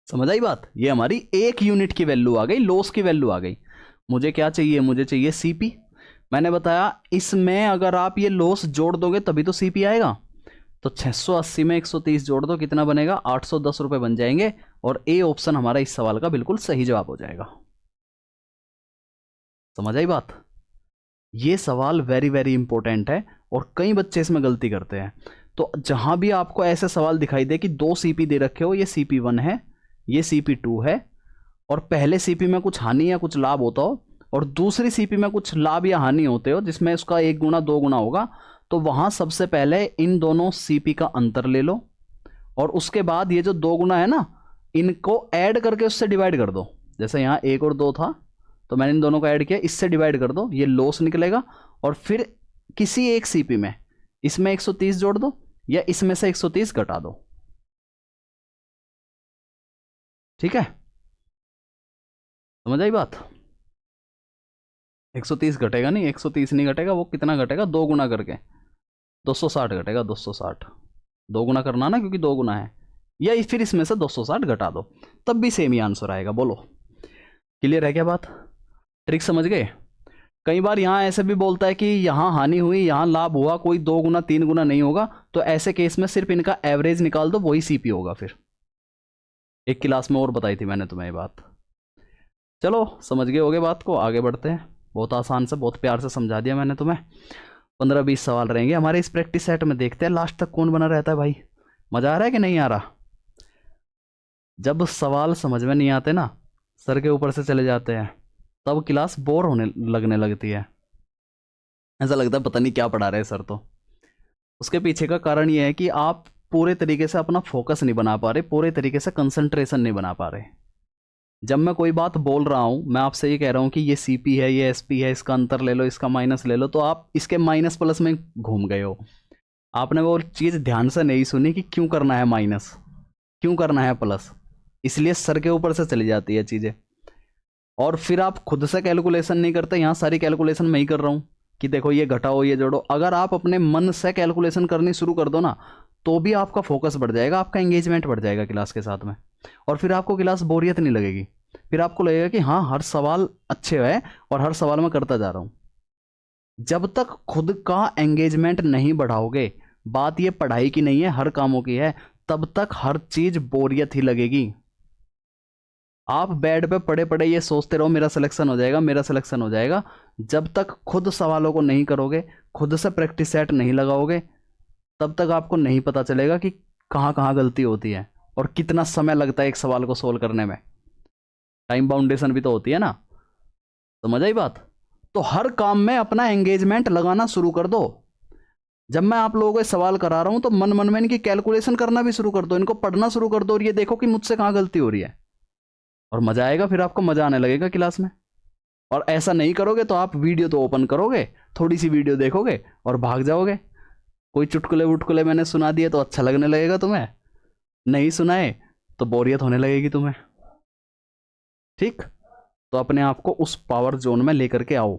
समझ आई बात? ये हमारी 1 यूनिट की वैल्यू आ गई, लॉस की वैल्यू आ गई। मुझे क्या चाहिए? मुझे चाहिए सीपी। मैंने बताया इसमें अगर आप ये लॉस जोड़ दोगे तभी तो सीपी आएगा। तो 680 में 130 जोड़ दो, कितना बनेगा? 810 रुपए बन जाएंगे। और ए ऑप्शन हमारा इस सवाल का बिल्कुल सही जवाब हो जाएगा। समझ आई बात? ये सवाल वेरी वेरी इंपॉर्टेंट है और कई बच्चे इसमें गलती करते हैं। तो जहां भी आपको ऐसे सवाल दिखाई दे कि 2 सीपी दे रखे हो, ये CP1 है, ये CP2 है, और पहले सीपी में कुछ हानि या कुछ लाभ होता हो और दूसरी सीपी में कुछ लाभ या हानि होते हो जिसमें उसका 1 गुना 2 गुना होगा, तो वहां सबसे पहले इन दोनों सीपी का अंतर ले लो और उसके बाद ये जो 2 गुना है ना, इनको ऐड करके उससे डिवाइड कर दो। जैसे यहाँ 1 और 2 था तो मैंने इन दोनों को ऐड किया, इससे डिवाइड कर दो, ये लॉस निकलेगा। और फिर किसी एक सीपी में इसमें 130 जोड़ दो या इसमें से 130 घटा दो। ठीक है, समझ आई बात? 130 घटेगा नहीं, 130 नहीं घटेगा, वो कितना घटेगा? 2 गुना करके 260 घटेगा, 260। 2 गुना करना ना, क्योंकि 2 गुना है, या फिर इसमें से 260 घटा दो, तब भी सेम ही आंसर आएगा। बोलो, क्लियर है क्या बात? ट्रिक समझ गए? कई बार यहाँ ऐसे भी बोलता है कि यहाँ हानि हुई, यहाँ लाभ हुआ, कोई 2 गुना 3 गुना नहीं होगा, तो ऐसे केस में सिर्फ इनका एवरेज निकाल दो, वही सीपी होगा। फिर एक क्लास में और बताई थी मैंने तुम्हें ये बात। चलो समझ गए होगे बात को, आगे बढ़ते हैं। बहुत आसान से, बहुत प्यार से समझा दिया मैंने तुम्हें। 15-20 सवाल रहेंगे हमारे इस प्रैक्टिस सेट में, देखते हैं लास्ट तक कौन बना रहता है भाई। मजा आ रहा है कि नहीं आ रहा? जब सवाल समझ में नहीं आते ना, सर के ऊपर से चले जाते हैं, तब क्लास बोर होने लगने लगती है। ऐसा लगता है पता नहीं क्या पढ़ा रहे सर। तो उसके पीछे का कारण ये है कि आप पूरे तरीके से अपना फोकस नहीं बना पा रहे, पूरे तरीके से कंसंट्रेशन नहीं बना पा रहे। जब मैं कोई बात बोल रहा हूँ, मैं आपसे ये कह रहा हूँ कि ये सीपी है, ये एसपी है, इसका अंतर ले लो, इसका माइनस ले लो, तो आप इसके माइनस प्लस में घूम गए हो। आपने वो चीज़ ध्यान से नहीं सुनी कि क्यों करना है माइनस, क्यों करना है प्लस, इसलिए सर के ऊपर से चली जाती है चीज़ें। और फिर आप खुद से कैलकुलेशन नहीं करते। यहाँ सारी कैलकुलेशन मैं ही कर रहा हूँ कि देखो ये घटाओ, ये जोड़ो। अगर आप अपने मन से कैलकुलेशन करनी शुरू कर दो ना, तो भी आपका फोकस बढ़ जाएगा, आपका एंगेजमेंट बढ़ जाएगा क्लास के साथ में, और फिर आपको क्लास बोरियत नहीं लगेगी। फिर आपको लगेगा कि हाँ, हर सवाल अच्छे है और हर सवाल मैं करता जा रहा हूँ। जब तक खुद का एंगेजमेंट नहीं बढ़ाओगे, बात ये पढ़ाई की नहीं है, हर कामों की है, तब तक हर चीज बोरियत ही लगेगी। आप बेड पे पड़े पड़े ये सोचते रहो मेरा सिलेक्शन हो जाएगा, मेरा सिलेक्शन हो जाएगा। जब तक खुद सवालों को नहीं करोगे, खुद से प्रैक्टिस सेट नहीं लगाओगे, तब तक आपको नहीं पता चलेगा कि कहाँ कहाँ गलती होती है और कितना समय लगता है एक सवाल को सोल्व करने में। टाइम बाउंडेशन भी तो होती है ना। समझ आई बात? तो हर काम में अपना एंगेजमेंट लगाना शुरू कर दो। जब मैं आप लोगों को सवाल करा रहा हूं तो मन मन में इनकी कैलकुलेशन करना भी शुरू कर दो, इनको पढ़ना शुरू कर दो और ये देखो कि मुझसे कहाँ गलती हो रही है, और मजा आएगा। फिर आपको मजा आने लगेगा क्लास में। और ऐसा नहीं करोगे तो आप वीडियो तो ओपन करोगे, थोड़ी सी वीडियो देखोगे और भाग जाओगे। कोई चुटकुले वुटकुले मैंने सुना दिए तो अच्छा लगने लगेगा तुम्हें, नहीं सुनाए तो बोरियत होने लगेगी तुम्हें। ठीक? तो अपने आप को उस पावर जोन में लेकर के आओ,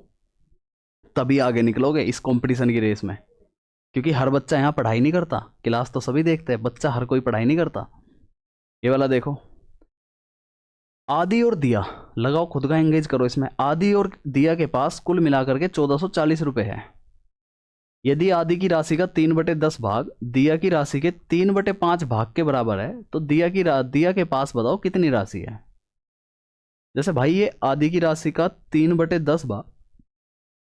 तभी आगे निकलोगे इस कंपटीशन की रेस में। क्योंकि हर बच्चा यहाँ पढ़ाई नहीं करता, क्लास तो सभी देखते हैं, बच्चा हर कोई पढ़ाई नहीं करता। ये वाला देखो, आदि और दिया, लगाओ खुद का एंगेज करो इसमें। आदि और दिया के पास कुल मिलाकर के 1440 रुपए है। यदि आदि की राशि का 3/10 भाग दिया की राशि के 3/5 भाग के बराबर है, तो दिया के पास बताओ कितनी राशि है। जैसे भाई ये आदि की राशि का 3/10 भाग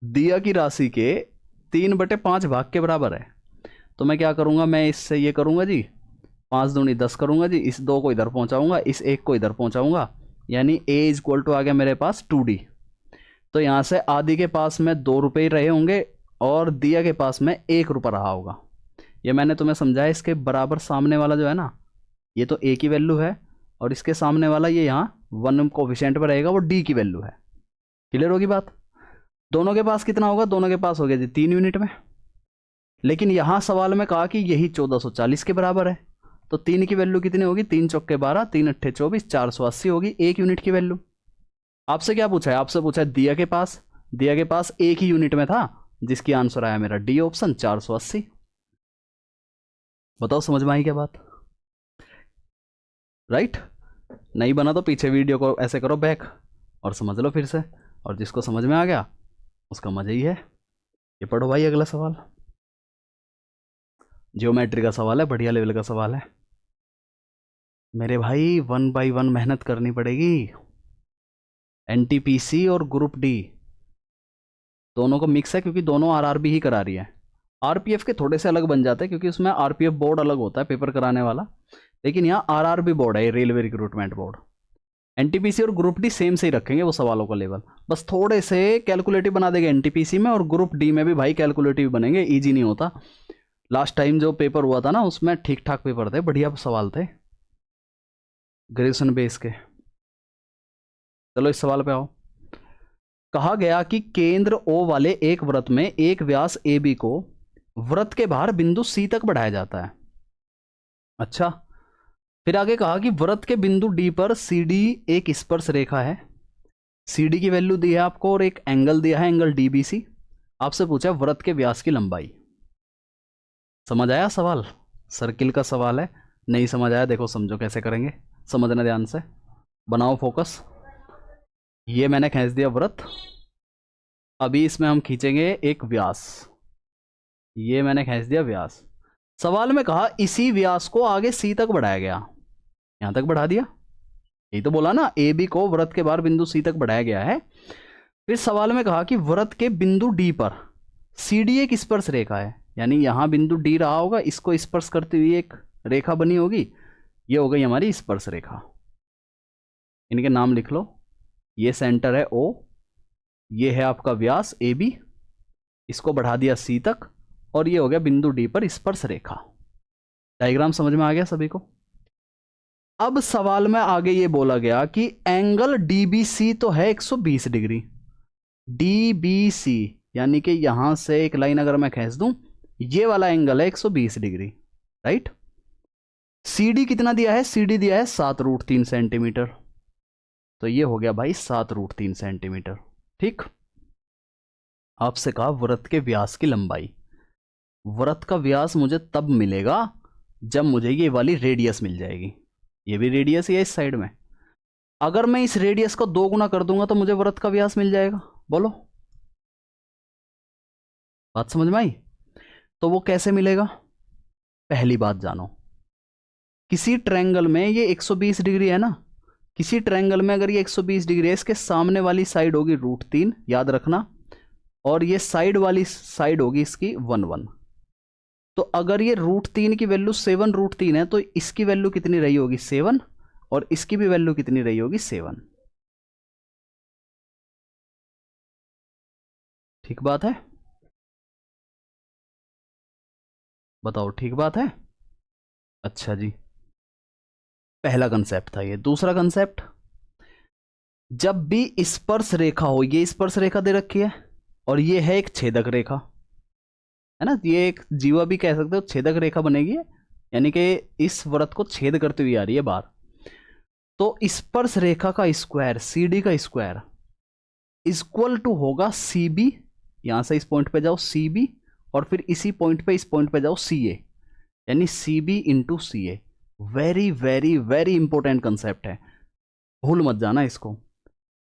दिया की राशि के 3/5 भाग के बराबर है, तो मैं क्या करूंगा, मैं इससे ये करूंगा जी, 5 दूनी 10 करूंगा जी, इस 2 को इधर पहुंचाऊंगा, इस 1 को इधर पहुंचाऊंगा, यानी a = आ गया मेरे पास 2d। तो यहाँ से आदि के पास में 2 रुपये ही रहे होंगे और दिया के पास में 1 रुपया रहा होगा। ये मैंने तुम्हें समझाया। इसके बराबर सामने वाला जो है ना, ये तो a की वैल्यू है, और इसके सामने वाला ये यहाँ 1 कोफिशिएंट पर रहेगा, वो d की वैल्यू है। क्लियर होगी बात? दोनों के पास कितना होगा? दोनों के पास हो गया जी 3 यूनिट में। लेकिन यहाँ सवाल में कहा कि यही 1440 के बराबर है, तो 3 की वैल्यू कितनी होगी, 3 चौके 12, 3 अट्ठे 24, 480 होगी 1 यूनिट की वैल्यू। आपसे क्या पूछा है, आपसे पूछा है दिया के पास 1 ही यूनिट में था, जिसकी आंसर आया मेरा डी ऑप्शन 480। बताओ समझ में आई क्या बात, राइट? नहीं बना तो पीछे वीडियो को ऐसे करो बैक और समझ लो फिर से, और जिसको समझ में आ गया उसका मजा ही है। ये पढ़ो भाई अगला सवाल, ज्योमेट्री का सवाल है, बढ़िया लेवल का सवाल है मेरे भाई। 1 बाय 1 मेहनत करनी पड़ेगी। एनटीपीसी और ग्रुप डी दोनों को मिक्स है, क्योंकि दोनों आरआरबी ही करा रही है। आरपीएफ के थोड़े से अलग बन जाते हैं, क्योंकि उसमें आरपीएफ बोर्ड अलग होता है पेपर कराने वाला, लेकिन यहाँ आरआरबी बोर्ड है, ये रेलवे रिक्रूटमेंट बोर्ड। एनटीपीसी और ग्रुप डी सेम से ही रखेंगे वो सवालों का लेवल, बस थोड़े से कैलकुलेटिव बना देंगे एनटीपीसी में, और ग्रुप डी में भी भाई कैलकुलेटिव बनेंगे, ईजी नहीं होता। लास्ट टाइम जो पेपर हुआ था ना उसमें ठीक ठाक पेपर थे, बढ़िया सवाल थे ग्रेजुएशन बेस के। चलो इस सवाल पे आओ। कहा गया कि केंद्र ओ वाले एक वृत्त में एक व्यास ए बी को वृत्त के बाहर बिंदु सी तक बढ़ाया जाता है। अच्छा, फिर आगे कहा कि वृत्त के बिंदु डी पर सी डी एक स्पर्श रेखा है। सी डी की वैल्यू दी है आपको और एक एंगल दिया है, एंगल डीबीसी। आपसे पूछा वृत्त के व्यास की लंबाई। समझ आया सवाल? सर्किल का सवाल है, नहीं समझ आया देखो समझो कैसे करेंगे, समझना ध्यान से, बनाओ फोकस। ये मैंने खींच दिया वृत्त, अभी इसमें हम खींचेंगे एक व्यास, ये मैंने खींच दिया व्यास। सवाल में कहा इसी व्यास को आगे सी तक बढ़ाया गया, यहां तक बढ़ा दिया, यही तो बोला ना, ए बी को वृत्त के बाहर बिंदु सी तक बढ़ाया गया है। फिर सवाल में कहा कि वृत्त के बिंदु डी पर सी डी एक स्पर्श रेखा है, यानी यहां बिंदु डी रहा होगा, इसको स्पर्श करती हुई एक रेखा बनी होगी, ये हो गई हमारी स्पर्श रेखा। इनके नाम लिख लो, ये सेंटर है ओ, ये है आपका व्यास ए बी, इसको बढ़ा दिया सी तक, और ये हो गया बिंदु डी पर स्पर्श रेखा। डायग्राम समझ में आ गया सभी को? अब सवाल में आगे ये बोला गया कि एंगल डीबीसी तो है 120 डिग्री, डीबीसी यानी कि यहां से एक लाइन अगर मैं खींच दूं, ये वाला एंगल है 120 डिग्री, राइट? सीडी कितना दिया है, सीडी दिया है 7√3 सेंटीमीटर, तो ये हो गया भाई 7√3 सेंटीमीटर। ठीक, आपसे कहा वृत्त के व्यास की लंबाई। वृत्त का व्यास मुझे तब मिलेगा जब मुझे ये वाली रेडियस मिल जाएगी, ये भी रेडियस ही है इस साइड में। अगर मैं इस रेडियस को 2 गुना कर दूंगा तो मुझे वृत्त का व्यास मिल जाएगा। बोलो, बात समझ में आई? तो वो कैसे मिलेगा? पहली बात जानो, किसी ट्रायंगल में ये 120 डिग्री है ना, किसी ट्रायंगल में अगर ये 120 डिग्री है, इसके सामने वाली साइड होगी √3, याद रखना, और ये साइड वाली साइड होगी इसकी 1 तो अगर ये √3 की वैल्यू 7√3 है, तो इसकी वैल्यू कितनी रही होगी 7, और इसकी भी वैल्यू कितनी रही होगी 7। ठीक बात है? बताओ ठीक बात है? अच्छा जी, पहला कंसेप्ट था ये। दूसरा कंसेप्ट, जब भी स्पर्श रेखा हो, ये स्पर्श रेखा दे रखी है और ये है एक छेदक रेखा, है ना, ये एक जीवा भी कह सकते हो, छेदक रेखा बनेगी, यानी कि इस वृत्त को छेद करते हुए आ रही है बाहर, तो स्पर्श रेखा का स्क्वायर, सी डी का स्क्वायर इक्वल टू होगा सी बी, यहां से इस पॉइंट पे जाओ सी बी, और फिर इसी पॉइंट पे इस पॉइंट पे जाओ सी ए, यानी C B into C A. Very very very important concept है, भूल मत जाना इसको,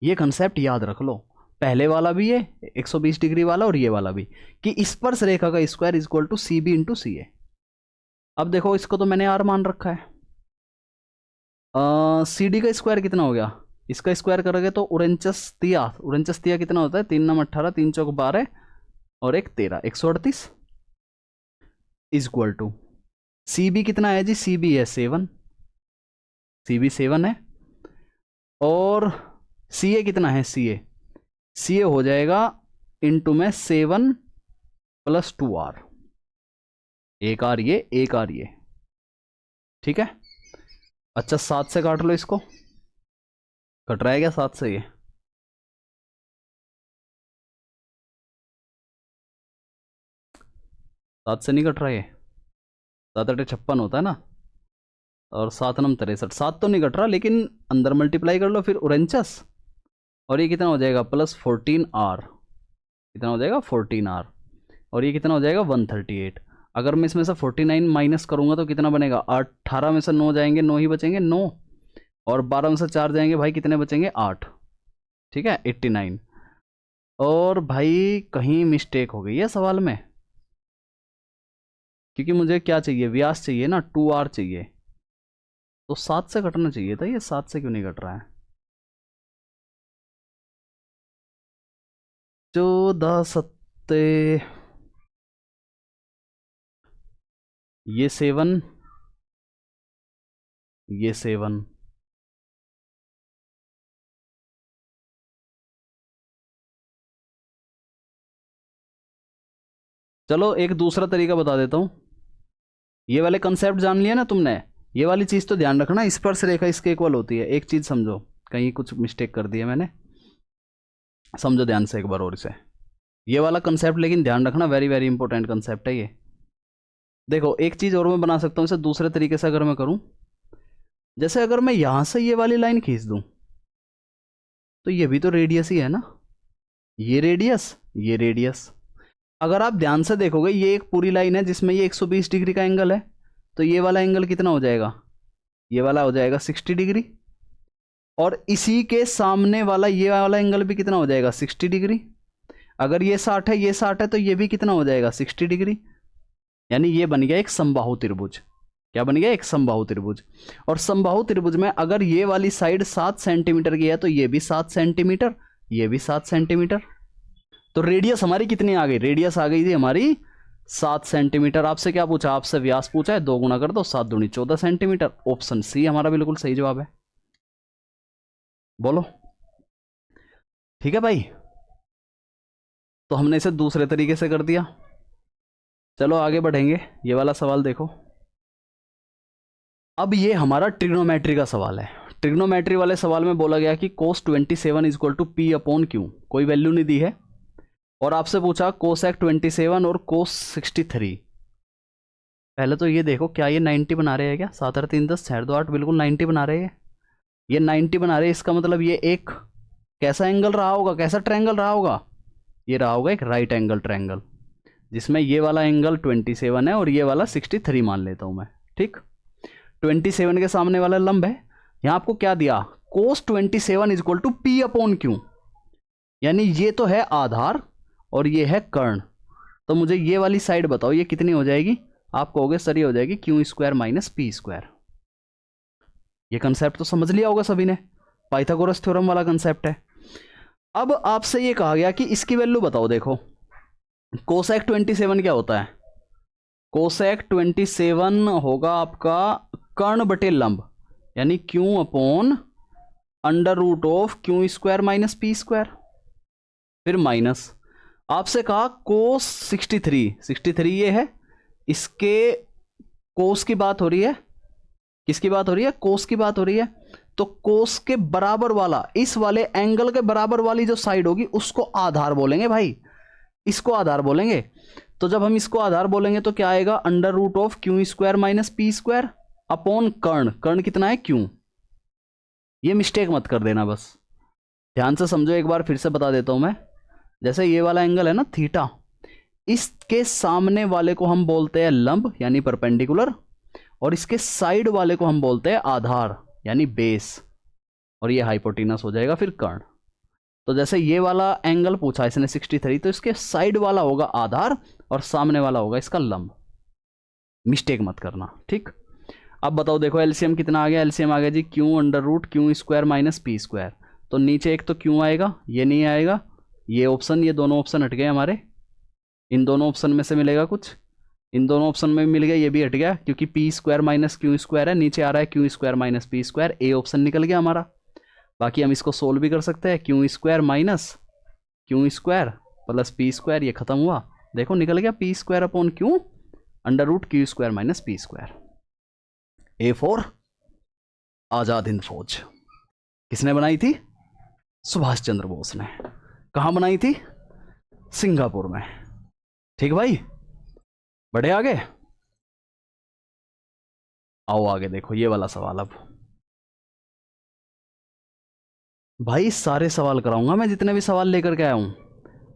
ये कंसेप्ट याद रख लो, पहले वाला भी है 120 डिग्री वाला और ये वाला भी, कि स्पर्श रेखा का square equal to C B into C A. अब देखो इसको तो मैंने आर मान रखा है, सी डी का स्क्वायर कितना हो गया, इसका स्क्वायर करोगे तो 49 कितना होता है, 3×9 = 18, 3×4 = 12 और 1 13, 138 इक्वल टू सी बी कितना है जी, सी बी है 7, सी बी 7 है, और सी ए कितना है, सी ए हो जाएगा इंटू में 7 + 2r, एक आर ये, एक आर ये, ठीक है। अच्छा 7 से काट लो इसको, कट रहा है क्या 7 से? ये 7 से नहीं कट रहा, ये 7 × 8 = 56 होता है ना, और 7 नम 63, 7 तो नहीं कट रहा, लेकिन अंदर मल्टीप्लाई कर लो फिर 49, और ये कितना हो जाएगा +14r, कितना हो जाएगा 14r, और ये कितना हो जाएगा 138। अगर मैं इसमें से 49 माइनस करूँगा तो कितना बनेगा, 18 में से 9 जाएंगे, 9 ही बचेंगे, 9, और 12 में से 4 जाएंगे भाई, कितने बचेंगे 8, ठीक है 89। और भाई कहीं मिस्टेक हो गई है सवाल में, क्योंकि मुझे क्या चाहिए, व्यास चाहिए ना, 2r चाहिए, तो 7 से कटना चाहिए था, ये 7 से क्यों नहीं कट रहा है। 14 सत्ते, ये 7, ये 7, चलो एक दूसरा तरीका बता देता हूँ। ये वाले कंसेप्ट जान लिया ना तुमने, ये वाली चीज़ तो ध्यान रखना, स्पर्श रेखा इसके इक्वल होती है। एक चीज़ समझो, कहीं कुछ मिस्टेक कर दी है मैंने, समझो ध्यान से एक बार और इसे, ये वाला कंसेप्ट लेकिन ध्यान रखना, वेरी वेरी इंपॉर्टेंट कंसेप्ट है ये। देखो एक चीज़ और मैं बना सकता हूँ इसे दूसरे तरीके से, अगर मैं करूँ, जैसे अगर मैं यहाँ से ये वाली लाइन खींच दूँ तो ये भी तो रेडियस ही है ना, ये रेडियस, ये रेडियस। अगर आप ध्यान से देखोगे ये एक पूरी लाइन है जिसमें ये 120 डिग्री का एंगल है, तो ये वाला एंगल कितना हो जाएगा, ये वाला हो जाएगा 60 डिग्री, और इसी के सामने वाला ये वाला एंगल भी कितना हो जाएगा 60 डिग्री। अगर ये 60 है, ये 60 है, तो ये भी कितना हो जाएगा 60 डिग्री। यानी ये बन गया एक समबाहु त्रिभुज। क्या बन गया, एक समबाहु त्रिभुज। और समबाहु त्रिभुज में अगर ये वाली साइड 7 सेंटीमीटर की है तो ये भी 7 सेंटीमीटर, ये भी 7 सेंटीमीटर। तो रेडियस हमारी कितनी आ गई, रेडियस आ गई थी हमारी 7 सेंटीमीटर। आपसे क्या पूछा, आपसे व्यास पूछा है, 2 गुना कर दो, 7 दूनी 14 सेंटीमीटर। ऑप्शन सी हमारा बिल्कुल सही जवाब है। बोलो ठीक है भाई, तो हमने इसे दूसरे तरीके से कर दिया। चलो आगे बढ़ेंगे, ये वाला सवाल देखो। अब ये हमारा ट्रिग्नोमेट्री का सवाल है। ट्रिग्नोमेट्री वाले सवाल में बोला गया कि cos 27 is equal to P/Q, कोई वैल्यू नहीं दी है, और आपसे पूछा cosec 27 और cos 63। पहले तो ये देखो, क्या ये 90 बना रहे हैं क्या, 7 और 3 10 6 2 8, बिल्कुल 90 बना रहे हैं, ये 90 बना रहे हैं। इसका मतलब ये एक कैसा एंगल रहा होगा, कैसा ट्रायंगल रहा होगा, ये रहा होगा एक राइट एंगल ट्रायंगल, जिसमें ये वाला एंगल 27 है और ये वाला 63 मान लेता हूं मैं, ठीक। 27 के सामने वाला लंब है। यहां आपको क्या दिया, cos 27 is equal to P/Q, यानी ये तो है आधार और ये है कर्ण। तो मुझे ये वाली साइड बताओ, ये कितनी हो जाएगी, आप कहोगे सर ये हो जाएगी Q² माइनस P²। ये कंसेप्ट तो समझ लिया होगा सभी ने, पाइथागोरस थ्योरम वाला कंसेप्ट है। अब आपसे ये कहा गया कि इसकी वैल्यू बताओ। देखो कोसेक 27 क्या होता है, कोसेक 27 होगा आपका कर्ण बटे लंब, यानी Q/√Q² माइनस P²। फिर माइनस, आपसे कहा कोस 63 ये है, इसके कोस की बात हो रही है, किसकी बात हो रही है, कोस की बात हो रही है। तो कोस के बराबर वाला, इस वाले एंगल के बराबर वाली जो साइड होगी उसको आधार बोलेंगे भाई, इसको आधार बोलेंगे। तो जब हम इसको आधार बोलेंगे तो क्या आएगा, √Q² माइनस P² अपॉन कर्ण, कर्ण कितना है Q। ये मिस्टेक मत कर देना, बस ध्यान से समझो, एक बार फिर से बता देता हूं मैं। जैसे ये वाला एंगल है ना थीटा, इसके सामने वाले को हम बोलते हैं लंब यानी परपेंडिकुलर, और इसके साइड वाले को हम बोलते हैं आधार यानी बेस, और ये हाइपोटेनस हो जाएगा फिर कर्ण। तो जैसे ये वाला एंगल पूछा इसने 63, तो इसके साइड वाला होगा आधार और सामने वाला होगा इसका लंब, मिस्टेक मत करना, ठीक। अब बताओ, देखो एलसीएम कितना आ गया, एलसीएम आ गया जी Q/√Q² माइनस P²। तो नीचे एक तो Q आएगा, ये नहीं आएगा, ये ऑप्शन, ये दोनों ऑप्शन हट गए हमारे, इन दोनों ऑप्शन में से मिलेगा कुछ, इन दोनों ऑप्शन में मिल गया, ये भी हट गया क्योंकि P² माइनस Q² है, नीचे आ रहा है Q² minus P², A option निकल गया हमारा। बाकी हम इसको सोल्व भी कर सकते हैं, Q² minus Q² plus P², ये खत्म हुआ, देखो निकल गया P² upon Q/√Q² minus P²। A4 Azad Hind फौज किसने बनाई थी, सुभाष चंद्र बोस ने। कहां बनाई थी, सिंगापुर में, ठीक भाई, बढ़े आगे। आओ आगे देखो ये वाला सवाल। अब भाई सारे सवाल कराऊंगा मैं जितने भी सवाल लेकर के आया हूं।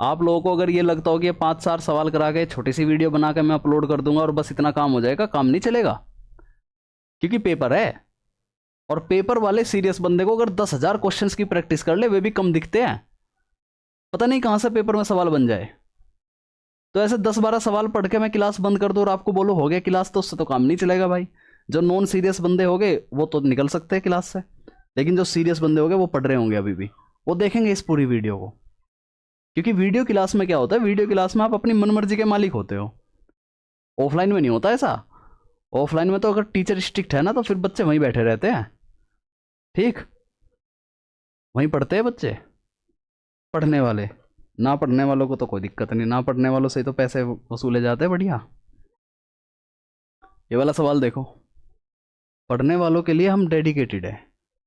आप लोगों को अगर ये लगता हो कि ये 5-4 सवाल करा के छोटी सी वीडियो बना के मैं अपलोड कर दूंगा और बस इतना काम हो जाएगा, काम नहीं चलेगा। क्योंकि पेपर है, और पेपर वाले सीरियस बंदे को अगर 10,000 क्वेश्चंस की प्रैक्टिस कर ले, वे भी कम दिखते हैं। पता नहीं कहां से पेपर में सवाल बन जाए। तो ऐसे 10-12 सवाल पढ़ के मैं क्लास बंद कर दूं और आपको बोलो हो गया क्लास, तो उससे तो काम नहीं चलेगा भाई। जो नॉन सीरियस बंदे हो गए वो तो निकल सकते हैं क्लास से, लेकिन जो सीरियस बंदे हो गए वो पढ़ रहे होंगे अभी भी, वो देखेंगे इस पूरी वीडियो को। क्योंकि वीडियो क्लास में क्या होता है, वीडियो क्लास में आप अपनी मनमर्जी के मालिक होते हो। ऑफलाइन में नहीं होता ऐसा। ऑफलाइन में तो अगर टीचर स्ट्रिक्ट है ना तो फिर बच्चे वहीं बैठे रहते हैं, ठीक, वहीं पढ़ते हैं बच्चे, पढ़ने वाले। ना पढ़ने वालों को तो कोई दिक्कत नहीं, ना पढ़ने वालों से तो पैसे वसूले जाते हैं बढ़िया। ये वाला सवाल देखो, पढ़ने वालों के लिए हम डेडिकेटेड है,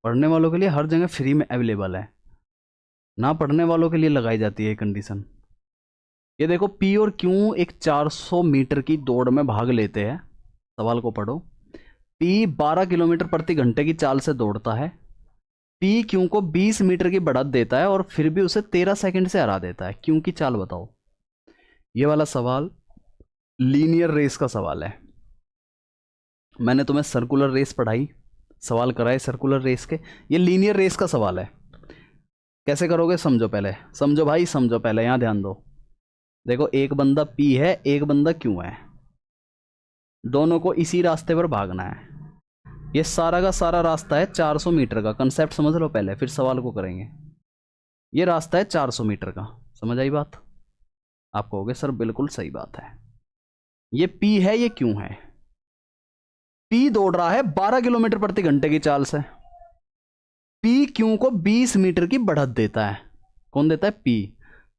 पढ़ने वालों के लिए हर जगह फ्री में अवेलेबल है, ना पढ़ने वालों के लिए लगाई जाती है कंडीशन। ये देखो, पी और क्यू एक 400 मीटर की दौड़ में भाग लेते हैं। सवाल को पढ़ो। पी 12 किलोमीटर प्रति घंटे की चाल से दौड़ता है, पी क्यू को 20 मीटर की बढ़त देता है और फिर भी उसे 13 सेकंड से हरा देता है। क्यू की चाल बताओ। ये वाला सवाल लीनियर रेस का सवाल है। मैंने तुम्हें सर्कुलर रेस पढ़ाई, सवाल कराए सर्कुलर रेस के, ये लीनियर रेस का सवाल है। कैसे करोगे समझो पहले, समझो भाई समझो पहले, यहां ध्यान दो। देखो एक बंदा पी है, एक बंदा क्यू है, दोनों को इसी रास्ते पर भागना है। ये सारा का सारा रास्ता है 400 मीटर का। कंसेप्ट समझ लो पहले, फिर सवाल को करेंगे। ये रास्ता है 400 मीटर का, समझ आई बात? आप कहोगे सर बिल्कुल सही बात है। ये पी है, ये क्यू है। पी दौड़ रहा है 12 किलोमीटर प्रति घंटे की चाल से, पी क्यू को 20 मीटर की बढ़त देता है। कौन देता है? पी।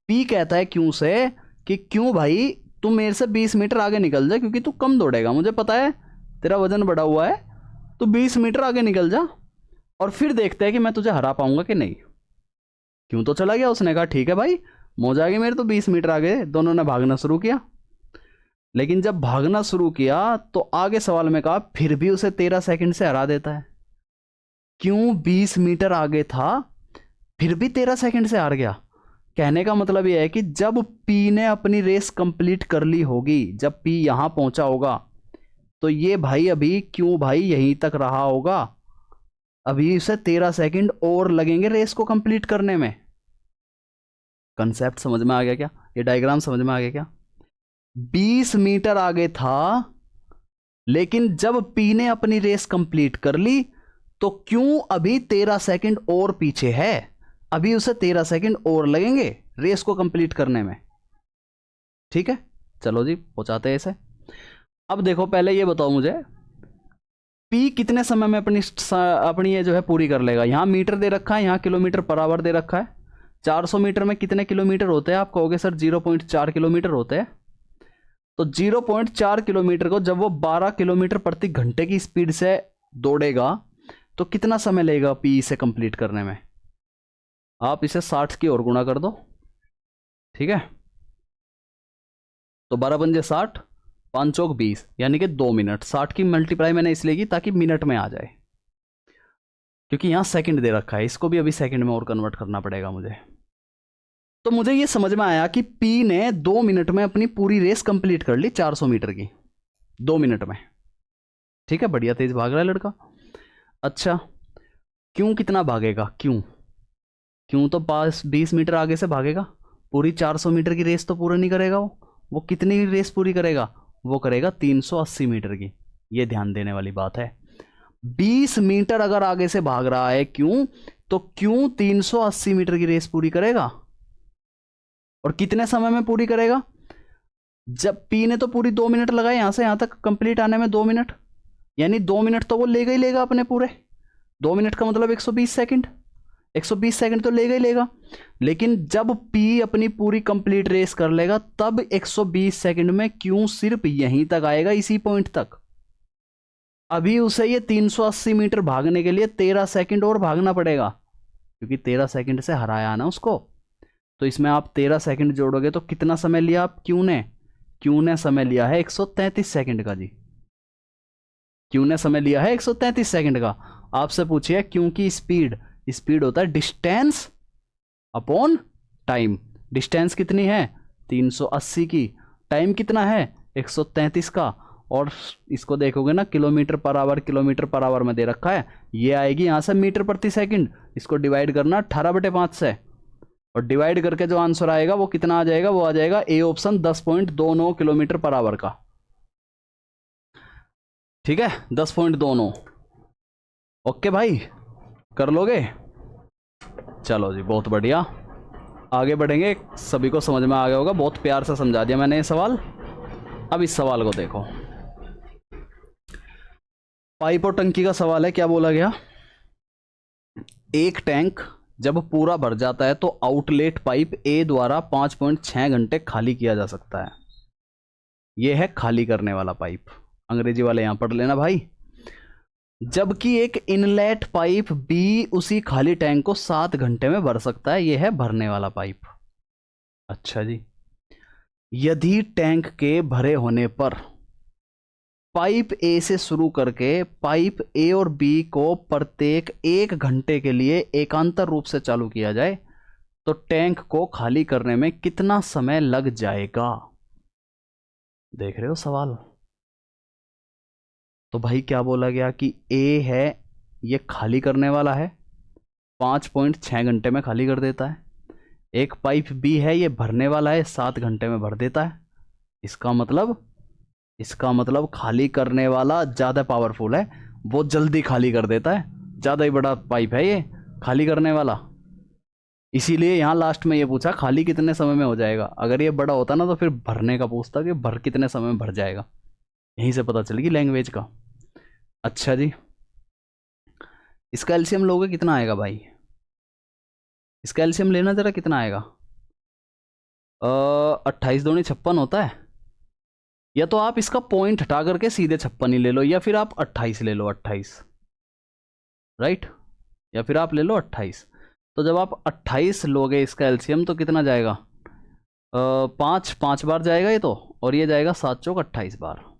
पी कहता है क्यू से कि क्यों भाई तू मेरे से 20 मीटर आगे निकल जा, क्योंकि तू कम दौड़ेगा, मुझे पता है तेरा वजन बढ़ा हुआ है, तू 20 मीटर आगे निकल जा और फिर देखते हैं कि मैं तुझे हरा पाऊंगा कि नहीं। क्यों तो चला गया, उसने कहा ठीक है भाई मौज आ गई मेरे तो 20 मीटर आगे। दोनों ने भागना शुरू किया, लेकिन जब भागना शुरू किया तो आगे सवाल में कहा फिर भी उसे 13 सेकंड से हरा देता है। क्यों 20 मीटर आगे था फिर भी 13 सेकंड से हार गया। कहने का मतलब यह है कि जब पी ने अपनी रेस कंप्लीट कर ली होगी, जब पी यहां पहुंचा होगा, तो ये भाई अभी क्यों भाई यहीं तक रहा होगा, अभी उसे 13 सेकंड और लगेंगे रेस को कंप्लीट करने में। कंसेप्ट समझ में आ गया क्या? ये डायग्राम समझ में आ गया क्या? 20 मीटर आगे था, लेकिन जब पी ने अपनी रेस कंप्लीट कर ली तो क्यों अभी 13 सेकंड और पीछे है, अभी उसे 13 सेकंड और लगेंगे रेस को कंप्लीट करने में। ठीक है, चलो जी पहुंचाते हैं इसे। अब देखो पहले ये बताओ मुझे, पी कितने समय में अपनी ये जो है पूरी कर लेगा। यहां मीटर दे रखा है, यहां किलोमीटर पर आवर दे रखा है। 400 मीटर में कितने किलोमीटर होते हैं? आप कहोगे सर 0.4 किलोमीटर होते हैं। तो 0.4 किलोमीटर को जब वो 12 किलोमीटर प्रति घंटे की स्पीड से दौड़ेगा तो कितना समय लगेगा पी इसे कंप्लीट करने में? आप इसे 60 की और गुणा कर दो, ठीक है। तो 12 पंजे 60, 5 चौक 20, यानी कि 2 मिनट। 60 की मल्टीप्लाई मैंने इसलिए की ताकि मिनट में आ जाए, क्योंकि यहां सेकंड दे रखा है, इसको भी अभी सेकंड में और कन्वर्ट करना पड़ेगा मुझे। तो मुझे ये समझ में आया कि पी ने 2 मिनट में अपनी पूरी रेस कंप्लीट कर ली 400 मीटर की, 2 मिनट में। ठीक है, बढ़िया तेज भाग रहा है लड़का। अच्छा, क्यों कितना भागेगा? क्यों तो पास 20 मीटर आगे से भागेगा, पूरी 400 मीटर की रेस तो पूरा नहीं करेगा वो कितनी रेस पूरी करेगा? वो करेगा 380 मीटर की। ये ध्यान देने वाली बात है। 20 मीटर अगर आगे से भाग रहा है क्यों, तो क्यों 380 मीटर की रेस पूरी करेगा, और कितने समय में पूरी करेगा? जब पी ने तो पूरी 2 मिनट लगाए यहां से यहां तक कंप्लीट आने में, 2 मिनट, यानी 2 मिनट तो वो लेगा ही लेगा अपने पूरे। 2 मिनट का मतलब 120 सेकंड, 120 सेकंड तो लेगा ही लेगा। लेकिन जब पी अपनी पूरी कंप्लीट रेस कर लेगा तब 120 सेकंड में क्यों सिर्फ यहीं तक आएगा, इसी पॉइंट तक। अभी उसे ये 380 मीटर भागने के लिए 13 सेकंड और भागना पड़ेगा, क्योंकि 13 सेकंड से हराया ना उसको। तो इसमें आप 13 सेकंड जोड़ोगे तो कितना समय लिया आप? क्यों ने समय लिया है 133 सेकंड का जी। क्यू ने समय लिया है 133 सेकंड का। आपसे पूछिए क्यू की स्पीड, स्पीड होता है डिस्टेंस अपॉन टाइम। डिस्टेंस कितनी है 380 की, टाइम कितना है 133 का, और इसको देखोगे ना kilometre per hour, kilometre per hour में दे रखा है, ये आएगी यहाँ से मीटर प्रति सेकंड। इसको डिवाइड करना 18/5 से, और डिवाइड करके जो आंसर आएगा वो कितना आ जाएगा, वो आ जाएगा A option 10.29 kilometre per hour का। ठीक है 10.29। ओके भाई कर लोगे? चलो जी बहुत बढ़िया, आगे बढ़ेंगे। सभी को समझ में आ गया होगा, बहुत प्यार से समझा दिया मैंने ये सवाल। अब इस सवाल को देखो, पाइप और टंकी का सवाल है। क्या बोला गया, एक टैंक जब पूरा भर जाता है तो आउटलेट पाइप ए द्वारा 5.6 घंटे खाली किया जा सकता है। यह है खाली करने वाला पाइप, अंग्रेजी वाले यहां पढ़ लेना भाई। जबकि एक इनलेट पाइप बी उसी खाली टैंक को 7 घंटे में भर सकता है। यह है भरने वाला पाइप। अच्छा जी, यदि टैंक के भरे होने पर पाइप ए से शुरू करके पाइप ए और बी को प्रत्येक 1 घंटे के लिए एकांतर रूप से चालू किया जाए तो टैंक को खाली करने में कितना समय लग जाएगा? देख रहे हो सवाल? तो भाई क्या बोला गया कि ए है ये खाली करने वाला है, 5.6 घंटे में खाली कर देता है। एक पाइप बी है ये भरने वाला है, 7 घंटे में भर देता है। इसका मतलब खाली करने वाला ज़्यादा पावरफुल है, वो जल्दी खाली कर देता है। ज़्यादा ही बड़ा पाइप है ये खाली करने वाला, इसीलिए यहाँ लास्ट में ये पूछा खाली कितने समय में हो जाएगा। अगर ये बड़ा होता ना तो फिर भरने का पूछता कि भर कितने समय में भर जाएगा। यहीं से पता चलेगी लैंग्वेज का। अच्छा जी, इसका एलसीएम लोगे कितना आएगा भाई? इसका एलसीएम लेना जरा, कितना आएगा? 28 दूनी 56 होता है। या तो आप इसका पॉइंट हटा करके सीधे 56 ही ले लो, या फिर आप 28 ले लो, 28 राइट, या फिर आप ले लो 28। तो जब आप 28 लोगे इसका एलसीएम तो कितना जाएगा? 5 बार जाएगा ये तो, और ये जाएगा 7 चौक 28 बार।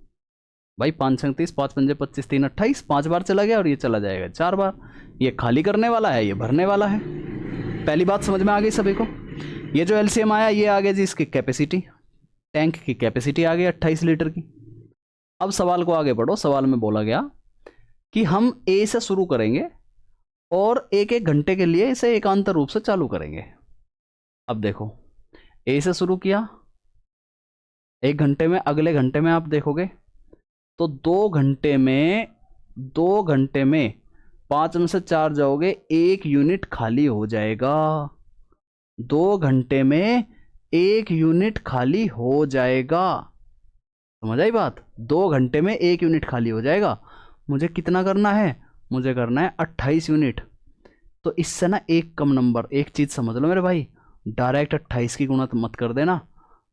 भाई 5 छंग 30, 5 पंजे 25, 3 28, 5 बार चला गया, और ये चला जाएगा 4 बार। ये खाली करने वाला है, ये भरने वाला है। पहली बात समझ में आ गई सभी को? ये जो एलसीएम आया ये आ गया जी इसकी कैपेसिटी, टैंक की कैपेसिटी आ गई 28 लीटर की। अब सवाल को आगे बढ़ो। सवाल में बोला गया कि हम ए से शुरू करेंगे और 1-1 घंटे के लिए इसे एकांतर रूप से चालू करेंगे। अब देखो, ए से शुरू किया 1 घंटे में, अगले घंटे में आप देखोगे तो 2 घंटे में 5 में से 4 जाओगे, 1 यूनिट खाली हो जाएगा। 2 घंटे में 1 यूनिट खाली हो जाएगा। समझ आई बात? 2 घंटे में 1 यूनिट खाली हो जाएगा। मुझे कितना करना है? मुझे करना है 28 यूनिट। तो इससे ना एक कम नंबर, एक चीज़ समझ लो मेरे भाई, डायरेक्ट 28 की गुणा मत कर देना।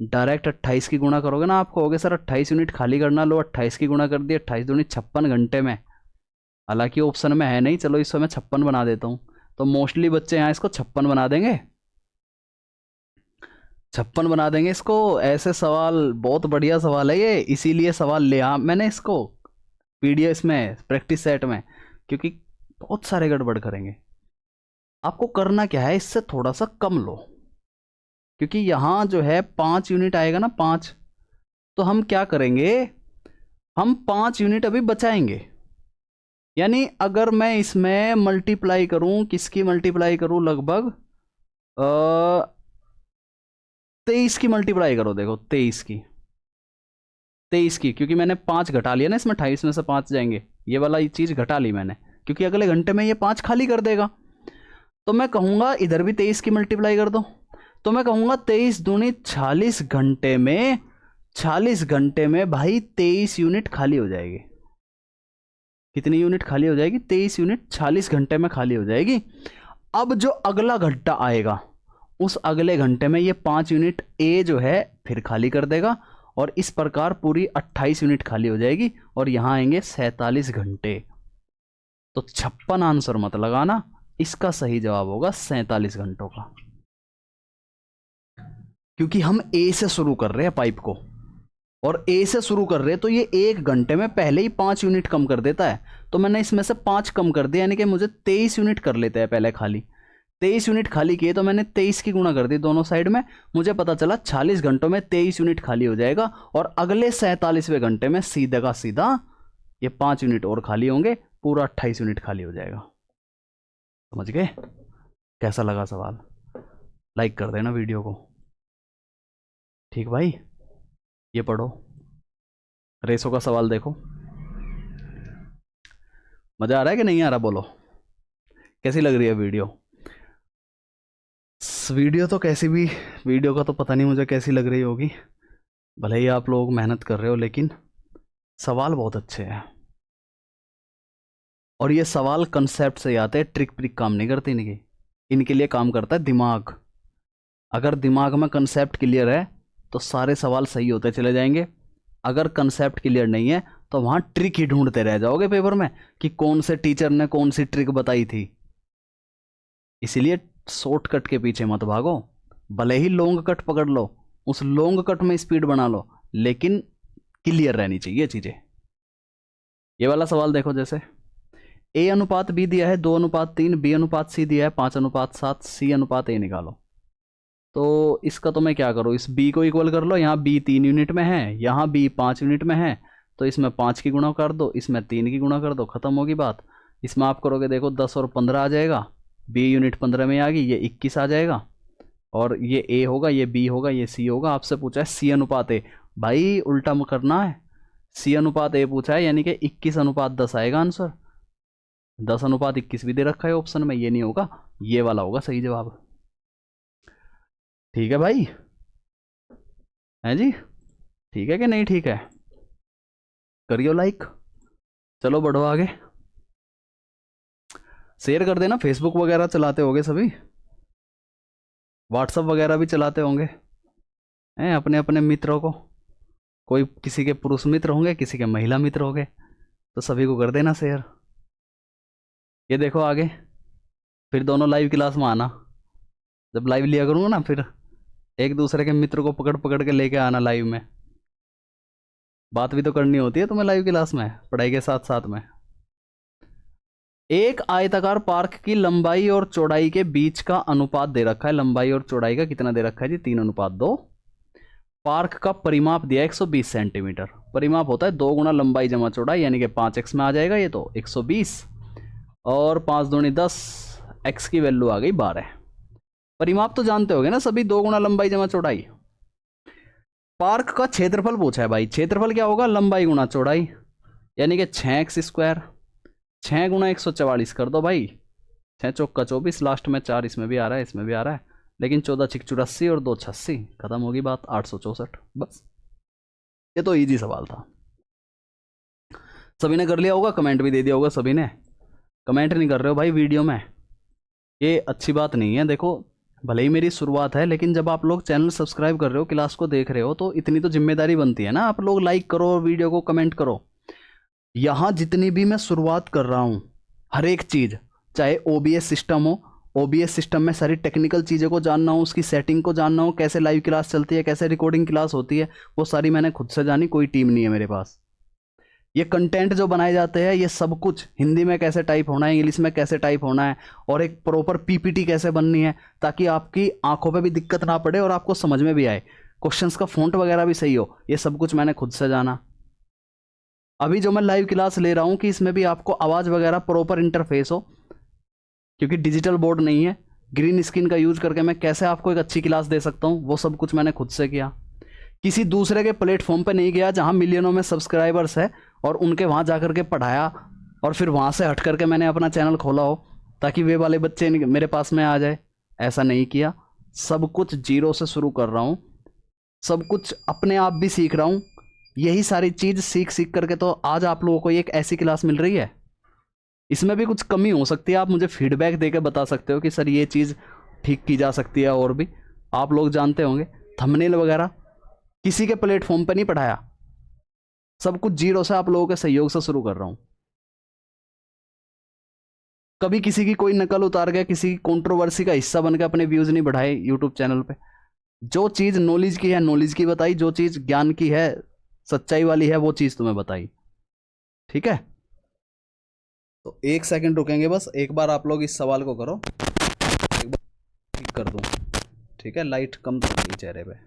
डायरेक्ट 28 की गुणा करोगे ना, आप कहोगे सर 28 यूनिट खाली करना, लो 28 की गुणा कर दी, 28 दूनी 56 घंटे में। हालांकि ऑप्शन में है नहीं, चलो इसको मैं 56 बना देता हूँ। तो मोस्टली बच्चे यहाँ इसको 56 बना देंगे, 56 बना देंगे इसको। ऐसे सवाल, बहुत बढ़िया सवाल है ये, इसीलिए सवाल ले मैंने इसको पीडीएफ इसमें प्रैक्टिस सेट में, क्योंकि बहुत सारे गड़बड़ करेंगे। आपको करना क्या है, इससे थोड़ा सा कम लो, क्योंकि यहाँ जो है 5 यूनिट आएगा ना, 5, तो हम क्या करेंगे, हम 5 यूनिट अभी बचाएंगे। यानी अगर मैं इसमें मल्टीप्लाई करूं, किसकी मल्टीप्लाई करूं, लगभग 23 की मल्टीप्लाई करो। देखो 23 की, क्योंकि मैंने 5 घटा लिया ना इसमें, 28 में से 5 जाएंगे, ये वाला ये चीज़ घटा ली मैंने, क्योंकि अगले घंटे में ये 5 खाली कर देगा। तो मैं कहूँगा इधर भी 23 की मल्टीप्लाई कर दो, तो मैं कहूँगा 23 दूनी 40 घंटे में, 40 घंटे में भाई 23 यूनिट खाली हो जाएगी। कितनी यूनिट खाली हो जाएगी? 23 यूनिट 40 घंटे में खाली हो जाएगी। अब जो अगला घंटा आएगा, उस अगले घंटे में ये 5 यूनिट ए जो है फिर खाली कर देगा, और इस प्रकार पूरी 28 यूनिट खाली हो जाएगी, और यहाँ आएंगे 47 घंटे। तो 56 आंसर मत लगाना, इसका सही जवाब होगा 47 घंटों का, क्योंकि हम ए से शुरू कर रहे हैं पाइप को। और ए से शुरू कर रहे हैं तो ये 1 घंटे में पहले ही 5 यूनिट कम कर देता है। तो मैंने इसमें से 5 कम कर दिया, यानी कि मुझे 23 यूनिट कर लेते हैं पहले खाली। 23 यूनिट खाली किए तो मैंने 23 की गुणा कर दी दोनों साइड में, मुझे पता चला 40 घंटों में 23 यूनिट खाली हो जाएगा। और अगले 47वें घंटे में सीधे का सीधा ये 5 यूनिट और खाली होंगे, पूरा 28 यूनिट खाली हो जाएगा। समझ गए? कैसा लगा सवाल? लाइक कर देना वीडियो को। ठीक भाई, ये पढ़ो, रेसो का सवाल देखो। मजा आ रहा है कि नहीं आ रहा? बोलो कैसी लग रही है वीडियो? वीडियो तो कैसी भी, वीडियो का तो पता नहीं मुझे कैसी लग रही होगी, भले ही आप लोग मेहनत कर रहे हो, लेकिन सवाल बहुत अच्छे हैं। और ये सवाल कंसेप्ट से आते हैं, ट्रिक प्रिक काम नहीं करती इनकी, इनके लिए काम करता है दिमाग। अगर दिमाग में कंसेप्ट क्लियर है तो सारे सवाल सही होते चले जाएंगे। अगर कंसेप्ट क्लियर नहीं है तो वहाँ ट्रिक ही ढूंढते रह जाओगे पेपर में कि कौन से टीचर ने कौन सी ट्रिक बताई थी। इसीलिए शॉर्टकट के पीछे मत भागो, भले ही लॉन्ग कट पकड़ लो, उस लॉन्ग कट में स्पीड बना लो, लेकिन क्लियर रहनी चाहिए चीज़ें। ये वाला सवाल देखो, जैसे ए अनुपात बी दिया है 2:3, बी अनुपात सी दिया है 5:7, सी अनुपात ए निकालो। तो इसका तो मैं क्या करूँ, इस बी को इक्वल कर लो, यहाँ बी 3 यूनिट में है, यहाँ बी 5 यूनिट में है, तो इसमें 5 की गुणा कर दो, इसमें 3 की गुणा कर दो, खत्म होगी बात। इसमें आप करोगे देखो 10 और 15 आ जाएगा, बी यूनिट 15 में आ गई, ये 21 आ जाएगा, और ये ए होगा, ये बी होगा, ये सी होगा। आपसे पूछा है सी अनुपात ए, भाई उल्टा करना है, सी अनुपात ए पूछा है, यानी कि 21:10 आएगा आंसर। 10:21 भी दे रखा है ऑप्शन में, ये नहीं होगा, ये वाला होगा सही जवाब। ठीक है भाई, है जी? ठीक है कि नहीं ठीक है? करियो लाइक। चलो बढ़ो आगे, शेयर कर देना। फेसबुक वगैरह चलाते होंगे सभी, व्हाट्सअप वगैरह भी चलाते होंगे हैं अपने अपने मित्रों को, कोई किसी के पुरुष मित्र होंगे, किसी के महिला मित्र होंगे, तो सभी को कर देना शेयर। ये देखो आगे, फिर दोनों लाइव क्लास में आना, जब लाइव लिया करूँगा ना, फिर एक दूसरे के मित्र को पकड़ पकड़ के लेके आना लाइव में, बात भी तो करनी होती है तुम्हें लाइव क्लास में, पढ़ाई के साथ साथ में। एक आयताकार पार्क की लंबाई और चौड़ाई के बीच का अनुपात दे रखा है, लंबाई और चौड़ाई का कितना दे रखा है जी? 3:2। पार्क का परिमाप दिया 120 सेंटीमीटर, परिमाप होता है 2 गुना लंबाई जमा चौड़ाई, यानी कि 5x में आ जाएगा ये, तो 120 और 5 दूनी 10, x की वैल्यू आ गई 12। परिमाप तो जानते होगे ना सभी, 2 गुना लंबाई जमा चौड़ाई। पार्क का क्षेत्रफल पूछा है भाई, क्षेत्रफल क्या होगा? लंबाई गुना चौड़ाई, यानी कि 6x², 6 गुना 144 कर दो भाई, 6 चौका 24, लास्ट में 4 इसमें भी आ रहा है, इसमें भी आ रहा है, लेकिन 14 छिक 84 और 2 86, खत्म होगी बात, 864। बस ये तो इजी सवाल था, सभी ने कर लिया होगा, कमेंट भी दे दिया होगा सभी ने। कमेंट नहीं कर रहे हो भाई वीडियो में, ये अच्छी बात नहीं है। देखो भले ही मेरी शुरुआत है, लेकिन जब आप लोग चैनल सब्सक्राइब कर रहे हो, क्लास को देख रहे हो, तो इतनी तो जिम्मेदारी बनती है ना, आप लोग लाइक करो, वीडियो को कमेंट करो। यहाँ जितनी भी मैं शुरुआत कर रहा हूँ, हर एक चीज़, चाहे OBS सिस्टम हो, OBS सिस्टम में सारी टेक्निकल चीज़ों को जानना हो, उसकी सेटिंग को जानना हो, कैसे लाइव क्लास चलती है, कैसे रिकॉर्डिंग क्लास होती है, वो सारी मैंने खुद से जानी, कोई टीम नहीं है मेरे पास। ये कंटेंट जो बनाए जाते हैं, ये सब कुछ हिंदी में कैसे टाइप होना है, इंग्लिश में कैसे टाइप होना है, और एक प्रॉपर PPT कैसे बननी है, ताकि आपकी आंखों पे भी दिक्कत ना पड़े और आपको समझ में भी आए, क्वेश्चंस का फ़ॉन्ट वगैरह भी सही हो, ये सब कुछ मैंने खुद से जाना। अभी जो मैं लाइव क्लास ले रहा हूँ कि इसमें भी आपको आवाज़ वगैरह प्रॉपर इंटरफेस हो, क्योंकि डिजिटल बोर्ड नहीं है, ग्रीन स्क्रीन का यूज करके मैं कैसे आपको एक अच्छी क्लास दे सकता हूँ, वो सब कुछ मैंने खुद से किया। किसी दूसरे के प्लेटफॉर्म पे नहीं गया जहाँ मिलियनों में सब्सक्राइबर्स है और उनके वहाँ जा करके पढ़ाया और फिर वहाँ से हट करके मैंने अपना चैनल खोला हो ताकि वे वाले बच्चे मेरे पास में आ जाए, ऐसा नहीं किया। सब कुछ जीरो से शुरू कर रहा हूँ, सब कुछ अपने आप भी सीख रहा हूँ। यही सारी चीज़ सीख सीख करके तो आज आप लोगों को एक ऐसी क्लास मिल रही है। इसमें भी कुछ कमी हो सकती है, आप मुझे फीडबैक देकर बता सकते हो कि सर ये चीज़ ठीक की जा सकती है। और भी आप लोग जानते होंगे थंबनेल वगैरह किसी के प्लेटफॉर्म पे नहीं पढ़ाया, सब कुछ जीरो से आप लोगों के सहयोग से शुरू कर रहा हूँ। कभी किसी की कोई नकल उतार गया, किसी की कंट्रोवर्सी का हिस्सा बन के अपने व्यूज़ नहीं बढ़ाए यूट्यूब चैनल पे। जो चीज़ नॉलेज की है नॉलेज की बताई, जो चीज़ ज्ञान की है सच्चाई वाली है वो चीज़ तुम्हें बताई। ठीक है, तो 1 सेकंड रुकेंगे बस, एक बार आप लोग इस सवाल को करो, एक बार ठीक कर दूं। ठीक है, लाइट कम तो थी चेहरे पे।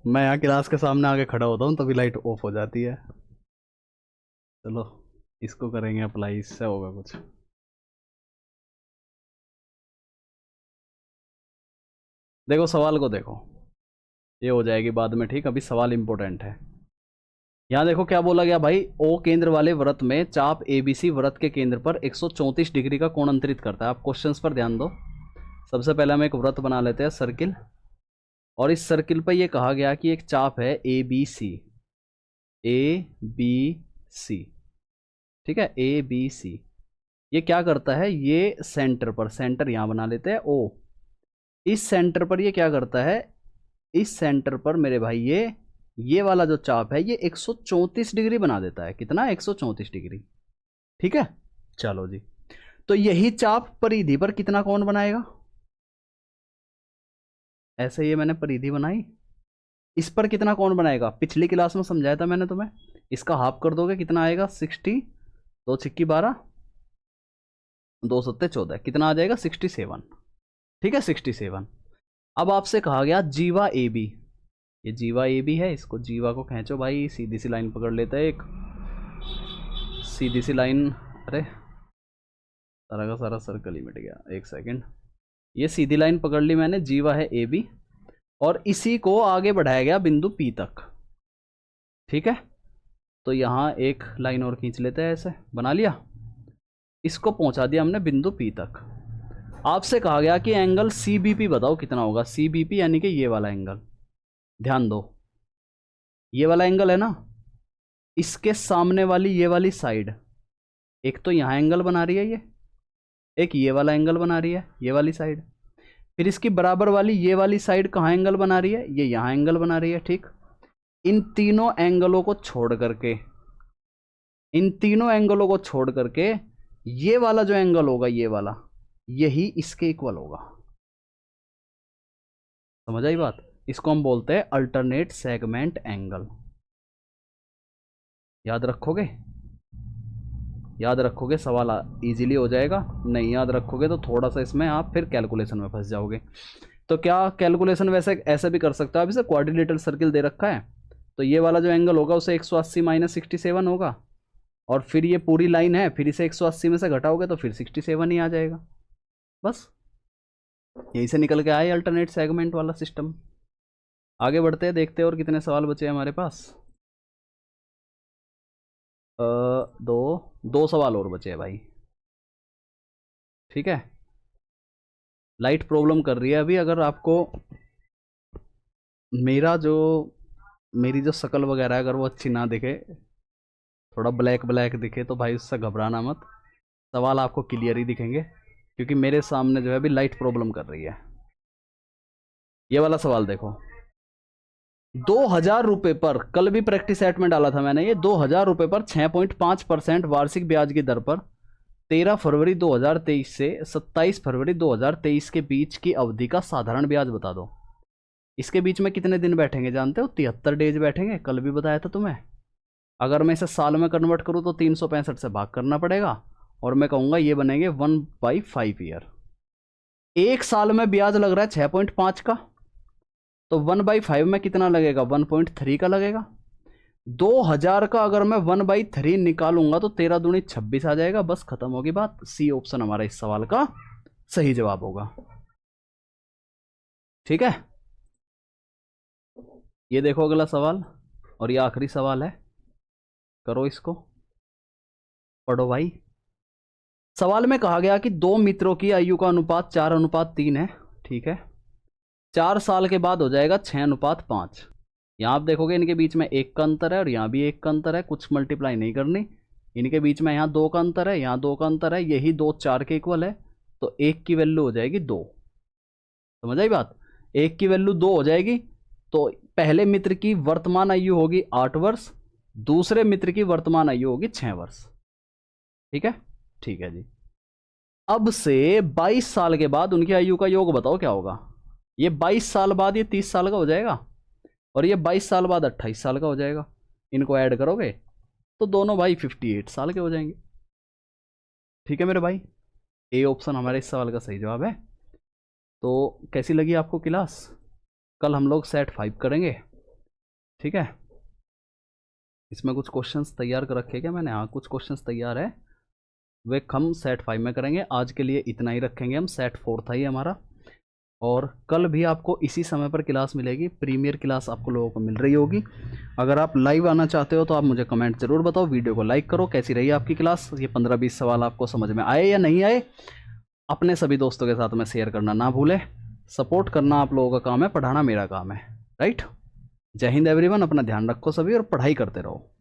मैं यहाँ क्लास के सामने आके खड़ा होता हूँ तभी लाइट ऑफ हो जाती है। चलो इसको करेंगे अप्लाई, इससे होगा कुछ। देखो सवाल को देखो, ये हो जाएगी बाद में, ठीक, अभी सवाल इंपॉर्टेंट है। यहाँ देखो क्या बोला गया भाई, ओ केंद्र वाले वृत्त में चाप एबीसी वृत्त के केंद्र पर 134 डिग्री का कोण अंतरित करता है। आप क्वेश्चंस पर ध्यान दो। सबसे पहले हम एक वृत्त बना लेते हैं, सर्किल, और इस सर्किल पर यह कहा गया कि एक चाप है A B C, A B C, ठीक है, ए बी सी। ये क्या करता है, ये सेंटर पर, सेंटर यहां बना लेते हैं ओ, इस सेंटर पर ये क्या करता है, इस सेंटर पर मेरे भाई ये वाला जो चाप है ये 134 डिग्री बना देता है। कितना, 134 डिग्री। ठीक है, चलो जी, तो यही चाप परिधि पर कितना कोण बनाएगा, ऐसे ये मैंने परिधि बनाई, इस पर कितना कोण बनाएगा, पिछली क्लास में समझाया था मैंने तुम्हें। इसका हाफ कर दोगे कितना आएगा, 60, 2 छिक्की 12, 2 सत्ते 14, कितना आ जाएगा, 67। ठीक है, 67। अब आपसे कहा गया जीवा ए बी, ये जीवा ए बी है, इसको जीवा को खींचो भाई, सीधी सी लाइन पकड़ लेते हैं, एक सीधी सी लाइन। अरे सारा का सारा सर्कल ही मिट गया, 1 सेकंड। ये सीधी लाइन पकड़ ली मैंने, जीवा है ए बी, और इसी को आगे बढ़ाया गया बिंदु पी तक। ठीक है, तो यहाँ एक लाइन और खींच लेते हैं, ऐसे बना लिया, इसको पहुंचा दिया हमने बिंदु पी तक। आपसे कहा गया कि एंगल सी बी पी बताओ कितना होगा, सी बी पी यानी कि ये वाला एंगल, ध्यान दो, ये वाला एंगल है ना, इसके सामने वाली ये वाली साइड, एक तो यहाँ एंगल बना रही है ये, एक ये वाला एंगल बना रही है ये वाली साइड, फिर इसकी बराबर वाली ये वाली साइड कहाँ एंगल बना रही है, ये यहाँ एंगल बना रही है। ठीक, इन तीनों एंगलों को छोड़ करके, इन तीनों एंगलों को छोड़ करके ये वाला जो एंगल होगा, ये वाला, यही इसके इक्वल होगा। समझ आई बात, इसको हम बोलते हैं अल्टरनेट सेगमेंट एंगल। याद रखोगे, याद रखोगे सवाल इजीली हो जाएगा, नहीं याद रखोगे तो थोड़ा सा इसमें आप फिर कैलकुलेशन में फंस जाओगे। तो क्या कैलकुलेशन वैसे ऐसे भी कर सकते हो आप, इसे क्वाड्रिलेटरल सर्किल दे रखा है, तो ये वाला जो एंगल होगा उसे 180 माइनस 67 होगा, और फिर ये पूरी लाइन है, फिर इसे 180 में से घटाओगे तो फिर 67 ही आ जाएगा। बस यहीं से निकल के आए अल्टरनेट सेगमेंट वाला सिस्टम। आगे बढ़ते हैं, देखते हैं और कितने सवाल बचे हैं हमारे पास। दो दो सवाल और बचे हैं भाई। ठीक है, लाइट प्रॉब्लम कर रही है अभी, अगर आपको मेरी जो शक्ल वगैरह अगर वो अच्छी ना दिखे, थोड़ा ब्लैक ब्लैक दिखे, तो भाई उससे घबराना मत, सवाल आपको क्लियर ही दिखेंगे, क्योंकि मेरे सामने जो है अभी लाइट प्रॉब्लम कर रही है। ये वाला सवाल देखो, 2000 रुपए पर, कल भी प्रैक्टिस सेट में डाला था मैंने ये, 2000 रुपए पर 6.5% वार्षिक ब्याज की दर पर 13 फरवरी 2023 से 27 फरवरी 2023 के बीच की अवधि का साधारण ब्याज बता दो। इसके बीच में कितने दिन बैठेंगे जानते हो? 73 डेज बैठेंगे, कल भी बताया था तुम्हें। अगर मैं इसे साल में कन्वर्ट करूं तो 365 से भाग करना पड़ेगा, और मैं कहूंगा ये बनेंगे 1/5 ईयर। एक साल में ब्याज लग रहा है 6.5 का, तो 1/5 में कितना लगेगा? 1.3 का लगेगा। 2000 का अगर मैं 1/3 निकालूंगा तो 13 दूनी 26 आ जाएगा। बस खत्म होगी बात। सी ऑप्शन हमारा इस सवाल का सही जवाब होगा। ठीक है, ये देखो अगला सवाल, और ये आखिरी सवाल है, करो इसको, पढ़ो भाई। सवाल में कहा गया कि दो मित्रों की आयु का अनुपात 4:3 है। ठीक है, 4 साल के बाद हो जाएगा 6:5। यहाँ आप देखोगे इनके बीच में 1 का अंतर है और यहाँ भी 1 का अंतर है, कुछ मल्टीप्लाई नहीं करनी। इनके बीच में यहाँ 2 का अंतर है, यहाँ 2 का अंतर है, यही 2 4 के इक्वल है, तो 1 की वैल्यू हो जाएगी 2। समझ आई बात? 1 की वैल्यू 2 हो जाएगी, तो पहले मित्र की वर्तमान आयु होगी 8 वर्ष, दूसरे मित्र की वर्तमान आयु होगी 6 वर्ष। ठीक है, ठीक है जी। अब से 22 साल के बाद उनकी आयु का योग बताओ क्या होगा? ये 22 साल बाद ये 30 साल का हो जाएगा, और ये 22 साल बाद 28 साल का हो जाएगा। इनको ऐड करोगे तो दोनों भाई 58 साल के हो जाएंगे। ठीक है मेरे भाई, ए ऑप्शन हमारे इस सवाल का सही जवाब है। तो कैसी लगी आपको क्लास? कल हम लोग सेट 5 करेंगे। ठीक है, इसमें कुछ क्वेश्चंस तैयार कर रखे क्या मैंने? हाँ, कुछ क्वेश्चंस तैयार है, वे हम सेट 5 में करेंगे। आज के लिए इतना ही रखेंगे हम, सेट 4 था ही हमारा। और कल भी आपको इसी समय पर क्लास मिलेगी, प्रीमियर क्लास आपको लोगों को मिल रही होगी। अगर आप लाइव आना चाहते हो तो आप मुझे कमेंट ज़रूर बताओ, वीडियो को लाइक करो। कैसी रही आपकी क्लास? ये 15-20 सवाल आपको समझ में आए या नहीं आए? अपने सभी दोस्तों के साथ में शेयर करना ना भूलें। सपोर्ट करना आप लोगों का काम है, पढ़ाना मेरा काम है। राइट? जय हिंद एवरीवन, अपना ध्यान रखो सभी और पढ़ाई करते रहो।